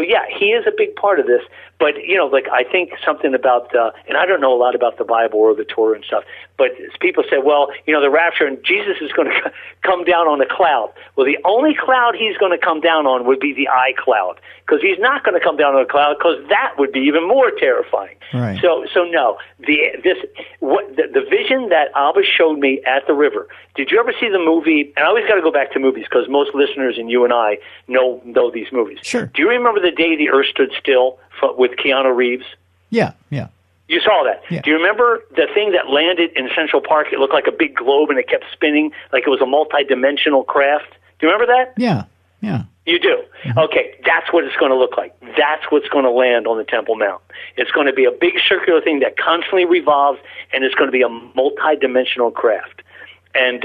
yeah, he is a big part of this. But, like I think something about, and I don't know a lot about the Bible or the Torah and stuff, but people say, well, the rapture and Jesus is going to come down on a cloud. Well, the only cloud he's going to come down on would be the eye cloud, because he's not going to come down on a cloud, because that would be even more terrifying. Right. So no, the vision that Abba showed me at the river. Did you ever see the movie? And I always got to go back to movies, because most listeners and you and I know these movies. Sure. Do you remember The Day the Earth Stood Still with Keanu Reeves? Yeah. You saw that. Yeah. Do you remember the thing that landed in Central Park? It looked like a big globe, and it kept spinning like it was a multi-dimensional craft. Do you remember that? Yeah. You do? Mm-hmm. Okay, that's what it's going to look like. That's what's going to land on the Temple Mount. It's going to be a big circular thing that constantly revolves, and it's going to be a multi-dimensional craft. And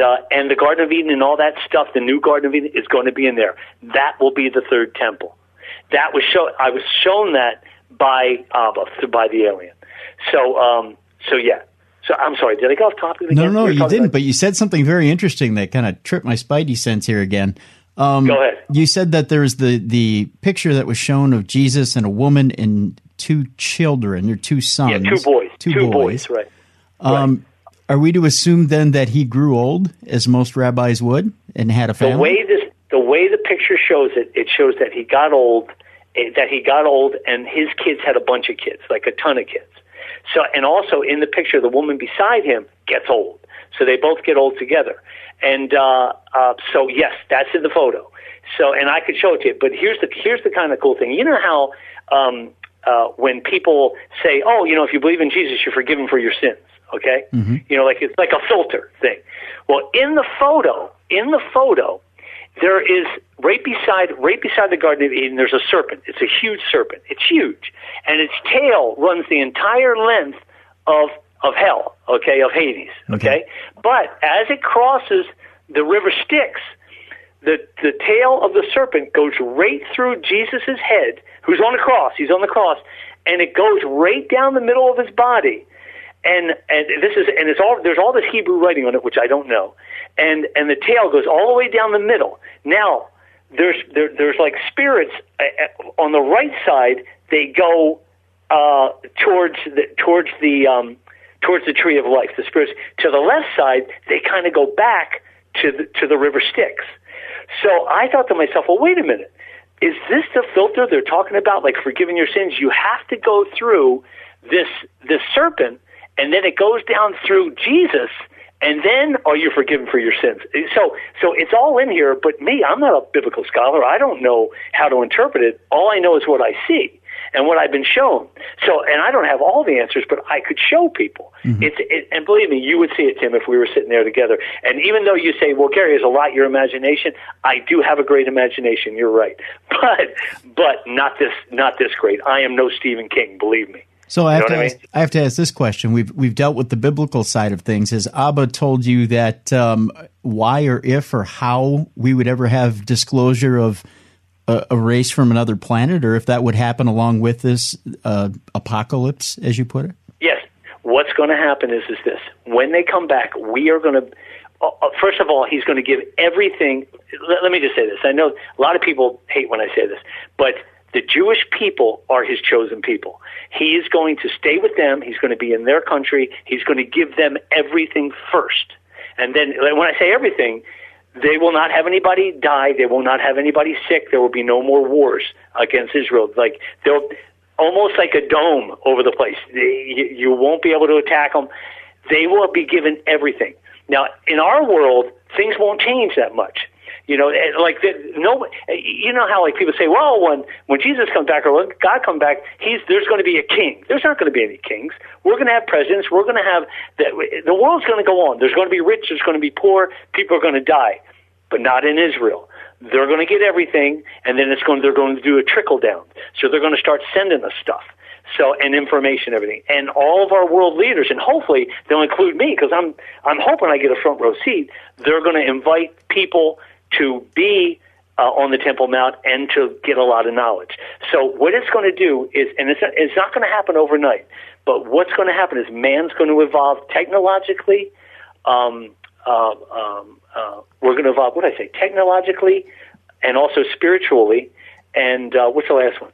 the Garden of Eden and all that stuff, the new Garden of Eden, is going to be in there. That will be the third temple. That was I was shown that by Abba, by the alien. So yeah. So I'm sorry, did I go off topic again? No, you didn't, but you said something very interesting that kind of tripped my spidey sense here again. Go ahead. You said that there's the picture that was shown of Jesus and a woman and two children, or two sons. Yeah, two boys. Two boys, right. Are we to assume then that he grew old, as most rabbis would, and had a family? The way the picture shows it shows that he got old, and his kids had a bunch of kids, like a ton of kids. So, and also in the picture, the woman beside him gets old. So they both get old together. And so yes, that's in the photo. So, and I could show it to you. But here's the kind of cool thing. You know how when people say, "Oh, if you believe in Jesus, you're forgiven for your sins." Okay, like it's like a filter thing. Well, in the photo, there is right beside the Garden of Eden. There's a serpent. It's a huge serpent. It's huge, and its tail runs the entire length of hell. Okay, of Hades. Okay, but as it crosses the river Styx, the tail of the serpent goes right through Jesus's head, who's on the cross. He's on the cross, and it goes right down the middle of his body. And there's all this Hebrew writing on it, which I don't know, and the tail goes all the way down the middle. Now there's like spirits on the right side. They go towards the tree of life. The spirits to the left side, they kind of go back to the river Styx. So I thought to myself, well, wait a minute, is this the filter they're talking about, like forgiving your sins? You have to go through this serpent. And then it goes down through Jesus, and then are you forgiven for your sins? So it's all in here, but me, I'm not a biblical scholar. I don't know how to interpret it. All I know is what I see and what I've been shown. So, and I don't have all the answers, but I could show people. Mm-hmm. And believe me, you would see it, Tim, if we were sitting there together. And even though you say, well, Gary, there's a lot your imagination, I do have a great imagination. You're right. But not this great. I am no Stephen King, believe me. So I have to ask this question. We've dealt with the biblical side of things. Has Abba told you that why or if or how we would ever have disclosure of a race from another planet, or if that would happen along with this apocalypse, as you put it? Yes. What's going to happen is this. When they come back, we are going to first of all, he's going to give everything. Let me just say this. I know a lot of people hate when I say this, but the Jewish people are his chosen people. He is going to stay with them. He's going to be in their country. He's going to give them everything first. And then when I say everything, they will not have anybody die. They will not have anybody sick. There will be no more wars against Israel. Like they'll almost like a dome over the place. You won't be able to attack them. They will be given everything. Now, in our world, things won't change that much. You know how like people say, well, when Jesus comes back or when God comes back, there's going to be a king. There's not going to be any kings. We're going to have presidents. We're going to have the world's going to go on. There's going to be rich. There's going to be poor. People are going to die, but not in Israel. They're going to get everything, and then they're going to do a trickle down. So they're going to start sending us stuff. And information, everything, and all of our world leaders, and hopefully they'll include me because I'm hoping I get a front row seat. They're going to invite people to be on the Temple Mount and to get a lot of knowledge. So what it's going to do is, and it's not going to happen overnight, but what's going to happen is man's going to evolve technologically. We're going to evolve, technologically and also spiritually. And what's the last one?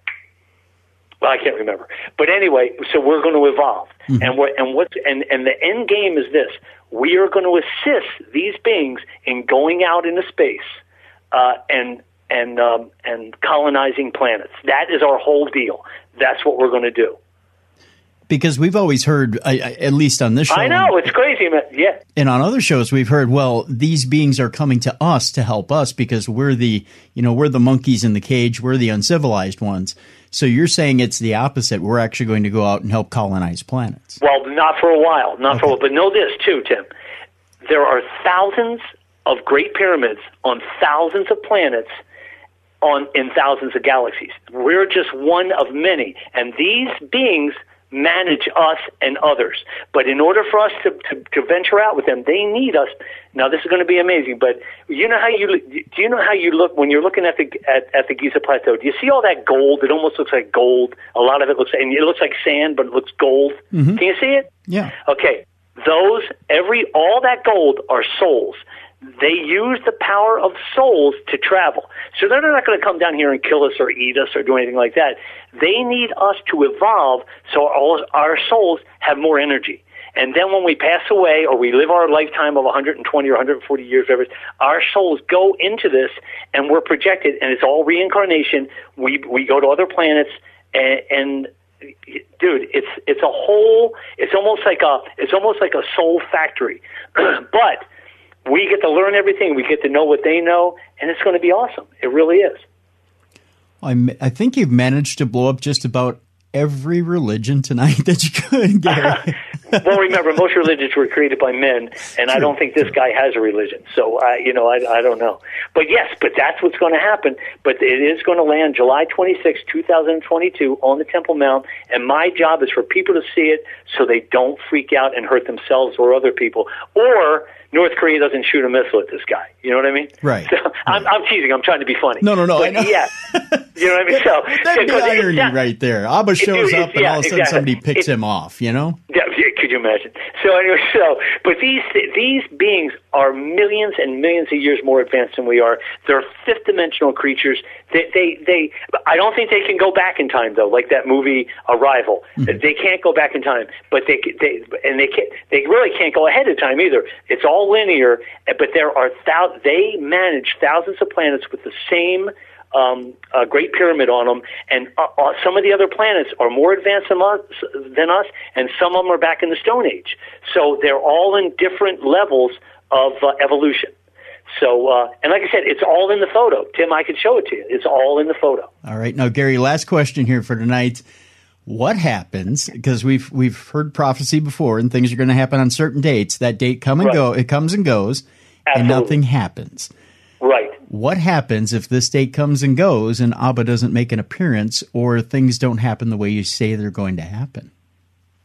Well, I can't remember. But anyway, so we're going to evolve. Mm-hmm. And the end game is this. We are going to assist these beings in going out into space and colonizing planets. That is our whole deal. That's what we're going to do. Because we've always heard, at least on this show. I know, it's crazy, man. Yeah. And on other shows, we've heard, well, these beings are coming to us to help us because we're the monkeys in the cage. We're the uncivilized ones. So you're saying it's the opposite. We're actually going to go out and help colonize planets. Well, not for a while. For a while. But know this, too, Tim. There are thousands of great pyramids on thousands of planets in thousands of galaxies. We're just one of many. And these beings manage us and others. But in order for us to venture out with them, they need us. Now, this is going to be amazing, but do you know how you look when you're looking at the Giza Plateau? Do you see all that gold? It almost looks like gold. A lot of it looks like sand, but it looks gold. Mm-hmm. Can you see it? Yeah. Okay. All that gold are souls. They use the power of souls to travel. So they're not going to come down here and kill us or eat us or do anything like that. They need us to evolve so our souls have more energy. And then when we pass away or we live our lifetime of 120 or 140 years, whatever, our souls go into this and we're projected, and it's all reincarnation. We go to other planets, and dude, it's almost like a soul factory. But we get to learn everything. We get to know what they know, and it's going to be awesome. It really is. I think you've managed to blow up just about every religion tonight that you could, Gary. Well, remember, most religions were created by men, and I don't think this guy has a religion. So, I don't know. But yes, that's what's going to happen. But it is going to land July 26, 2022 on the Temple Mount, and my job is for people to see it so they don't freak out and hurt themselves or other people, or North Korea doesn't shoot a missile at this guy. You know what I mean? Right. So I'm teasing. I'm trying to be funny. No, But I know. Yeah. You know what I mean? So that'd be irony right there. Abba shows up, and all of a sudden somebody picks him off, you know? Yeah, could you imagine? So anyway, but these beings are millions and millions of years more advanced than we are. They're fifth dimensional creatures. They I don't think they can go back in time though, like that movie Arrival. Mm-hmm. They can't go back in time, but they really can't go ahead of time either. It's all linear, but they manage thousands of planets with the same Great Pyramid on them, and some of the other planets are more advanced than us, and some of them are back in the Stone Age. So they're all in different levels of evolution. So, and like I said, it's all in the photo. Tim, I could show it to you. It's all in the photo. All right. Now, Gary, last question here for tonight. What happens, because we've heard prophecy before and things are going to happen on certain dates. That date it comes and goes, and nothing happens. Right. What happens if this date comes and goes and Abba doesn't make an appearance, or things don't happen the way you say they're going to happen?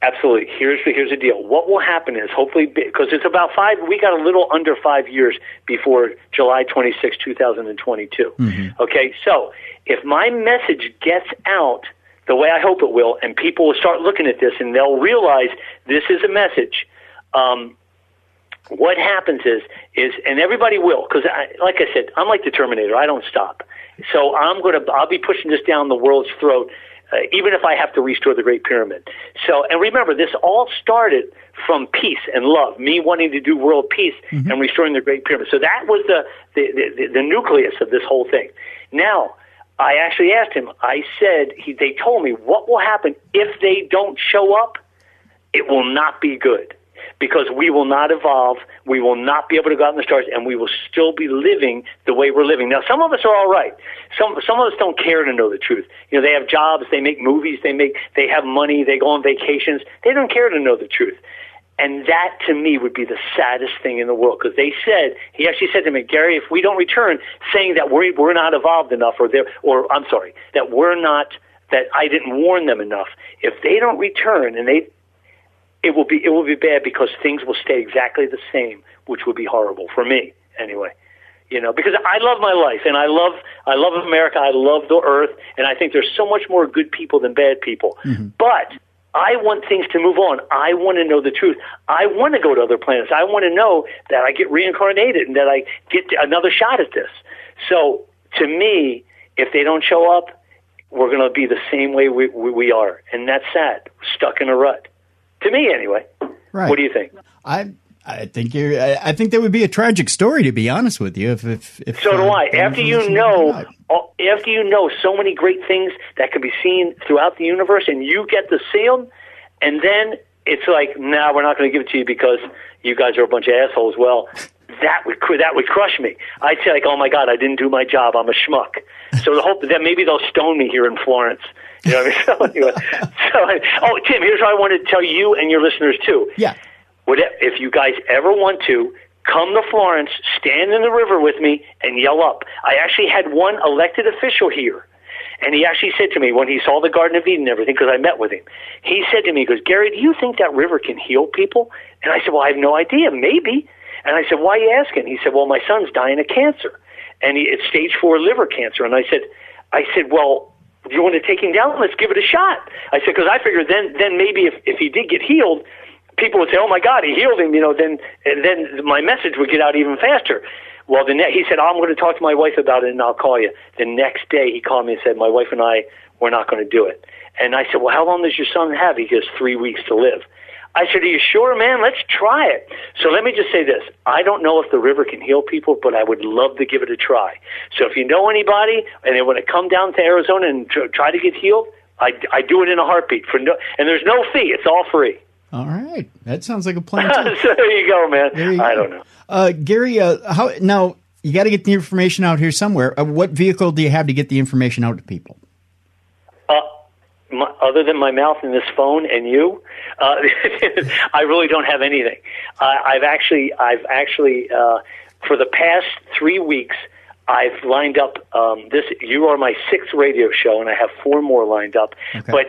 Absolutely. Here's the deal. What will happen is, hopefully, because it's about we got a little under 5 years before July 26, 2022. Mm-hmm. Okay, so if my message gets out the way I hope it will, and people will start looking at this and they'll realize this is a message, what happens is, and everybody will, because like I said, I'm like the Terminator. I don't stop. So I'll be pushing this down the world's throat, even if I have to restore the Great Pyramid. So, and remember, this all started from peace and love, me wanting to do world peace mm-hmm. and restoring the Great Pyramid. So that was the nucleus of this whole thing. Now, I actually asked him, I said, they told me what will happen if they don't show up. It will not be good, because we will not evolve, we will not be able to go out in the stars, and we will still be living the way we're living. Now, some of us are all right. Some of us don't care to know the truth. You know, they have jobs, they make movies, they have money, they go on vacations. They don't care to know the truth. And that, to me, would be the saddest thing in the world, because he actually said to me, Gary, if we don't return, saying that we're not evolved enough, that I didn't warn them enough. If they don't return, and it will be bad, because things will stay exactly the same, which would be horrible for me anyway. You know, because I love my life, and I love America, I love the earth, and I think there's so much more good people than bad people. Mm-hmm. But I want things to move on. I want to know the truth. I want to go to other planets. I want to know that I get reincarnated and that I get another shot at this. So to me, if they don't show up, we're going to be the same way we are, and that's sad. Stuck in a rut. To me, anyway. Right. What do you think? I think that would be a tragic story, to be honest with you. If so do I. After you know so many great things that can be seen throughout the universe, and you get to see them, and then it's like, nah, we're not going to give it to you because you guys are a bunch of assholes. Well, that would crush me. I'd say, like, oh my God, I didn't do my job. I'm a schmuck. So the hope that maybe they'll stone me here in Florence. You know what I mean? So anyway, Tim, here's what I wanted to tell you and your listeners too. Yeah. If you guys ever want to, come to Florence, stand in the river with me, and yell up. I actually had one elected official here, And he actually said to me, when he saw the Garden of Eden and everything, because I met with him, he said to me, he goes, Gary, do you think that river can heal people? And I said, well, I have no idea, maybe. And I said, why are you asking? He said, well, my son's dying of cancer, and it's stage 4 liver cancer. And I said, well, if you want to take him down, let's give it a shot. I said, because I figured then maybe if he did get healed, people would say, oh my God, he healed him, then my message would get out even faster. Well, he said, I'm going to talk to my wife about it and I'll call you. The next day he called me and said, my wife and I, we're not going to do it. And I said, well, how long does your son have? He has 3 weeks to live. I said, are you sure, man? Let's try it. So let me just say this. I don't know if the river can heal people, but I would love to give it a try. So if you know anybody and they want to come down to Arizona and try to get healed, I do it in a heartbeat. And there's no fee. It's all free. All right. That sounds like a plan, too. So there you go, man. I don't know. Gary, now, you got to get the information out here somewhere. What vehicle do you have to get the information out to people? Other than my mouth and this phone and you, I really don't have anything. I've actually, for the past 3 weeks, I've lined up this. You are my 6th radio show, and I have 4 more lined up. Okay. But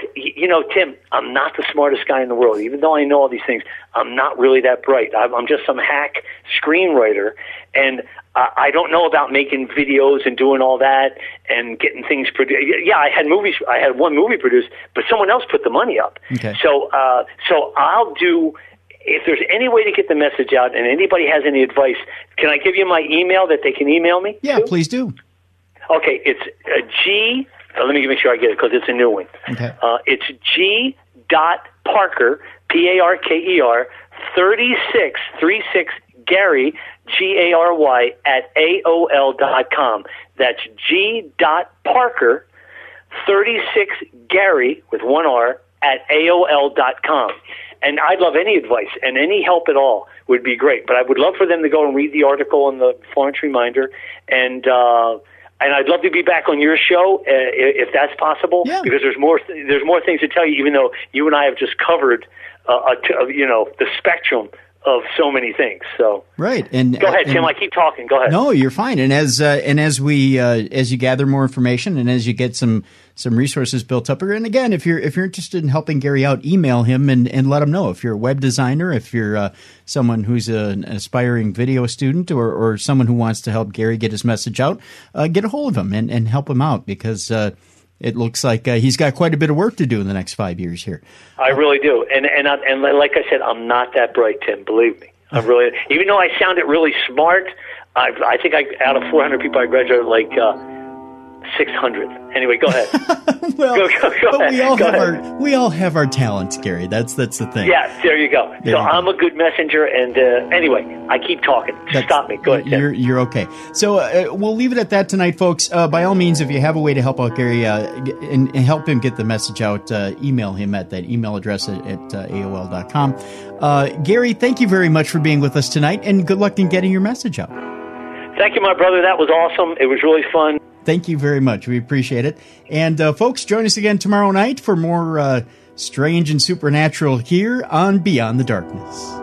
Tim, I'm not the smartest guy in the world. Even though I know all these things, I'm not really that bright. I'm just some hack screenwriter, and I don't know about making videos and doing all that and getting things produced. Yeah, I had 1 movie produced, but someone else put the money up. Okay. So I'll do. If there's any way to get the message out and anybody has any advice, can I give you my email that they can email me? Yeah, to? Please do. Okay, it's let me make sure I get it because it's a new one. Okay. It's g.parker, Parker, 36 Gary, Gary, at AOL.com. That's g.parker, 36 Gary, with 1 R, at AOL.com. And I'd love any advice and any help at all would be great. But I would love for them to go and read the article in the Florence Reminder, and I'd love to be back on your show if that's possible. Yeah. Because there's more things to tell you, even though you and I have just covered the spectrum of so many things. So right, and go ahead, Tim. I keep talking. Go ahead. No, you're fine. And as you gather more information and as you get some resources built up, and again, if you're interested in helping Gary out, email him and let him know. If you're a web designer, if you're someone who's an aspiring video student, or someone who wants to help Gary get his message out, get a hold of him and help him out, because it looks like he's got quite a bit of work to do in the next 5 years here. I really do, and like I said, I'm not that bright, Tim. Believe me, I'm really. Even though I sounded really smart, I think out of 400 people, I graduated like 600. Anyway, go ahead. Well, go ahead. We all have our talents, Gary. That's the thing. Yeah, there you go. So I'm a good messenger, and anyway, I keep talking. Stop me. Go ahead, Tim. You're okay. So we'll leave it at that tonight, folks. By all means, if you have a way to help out Gary and help him get the message out, email him at that email address at AOL.com. Gary, thank you very much for being with us tonight, and good luck in getting your message out. Thank you, my brother. That was awesome. It was really fun. Thank you very much. We appreciate it. And folks, join us again tomorrow night for more strange and supernatural here on Beyond the Darkness.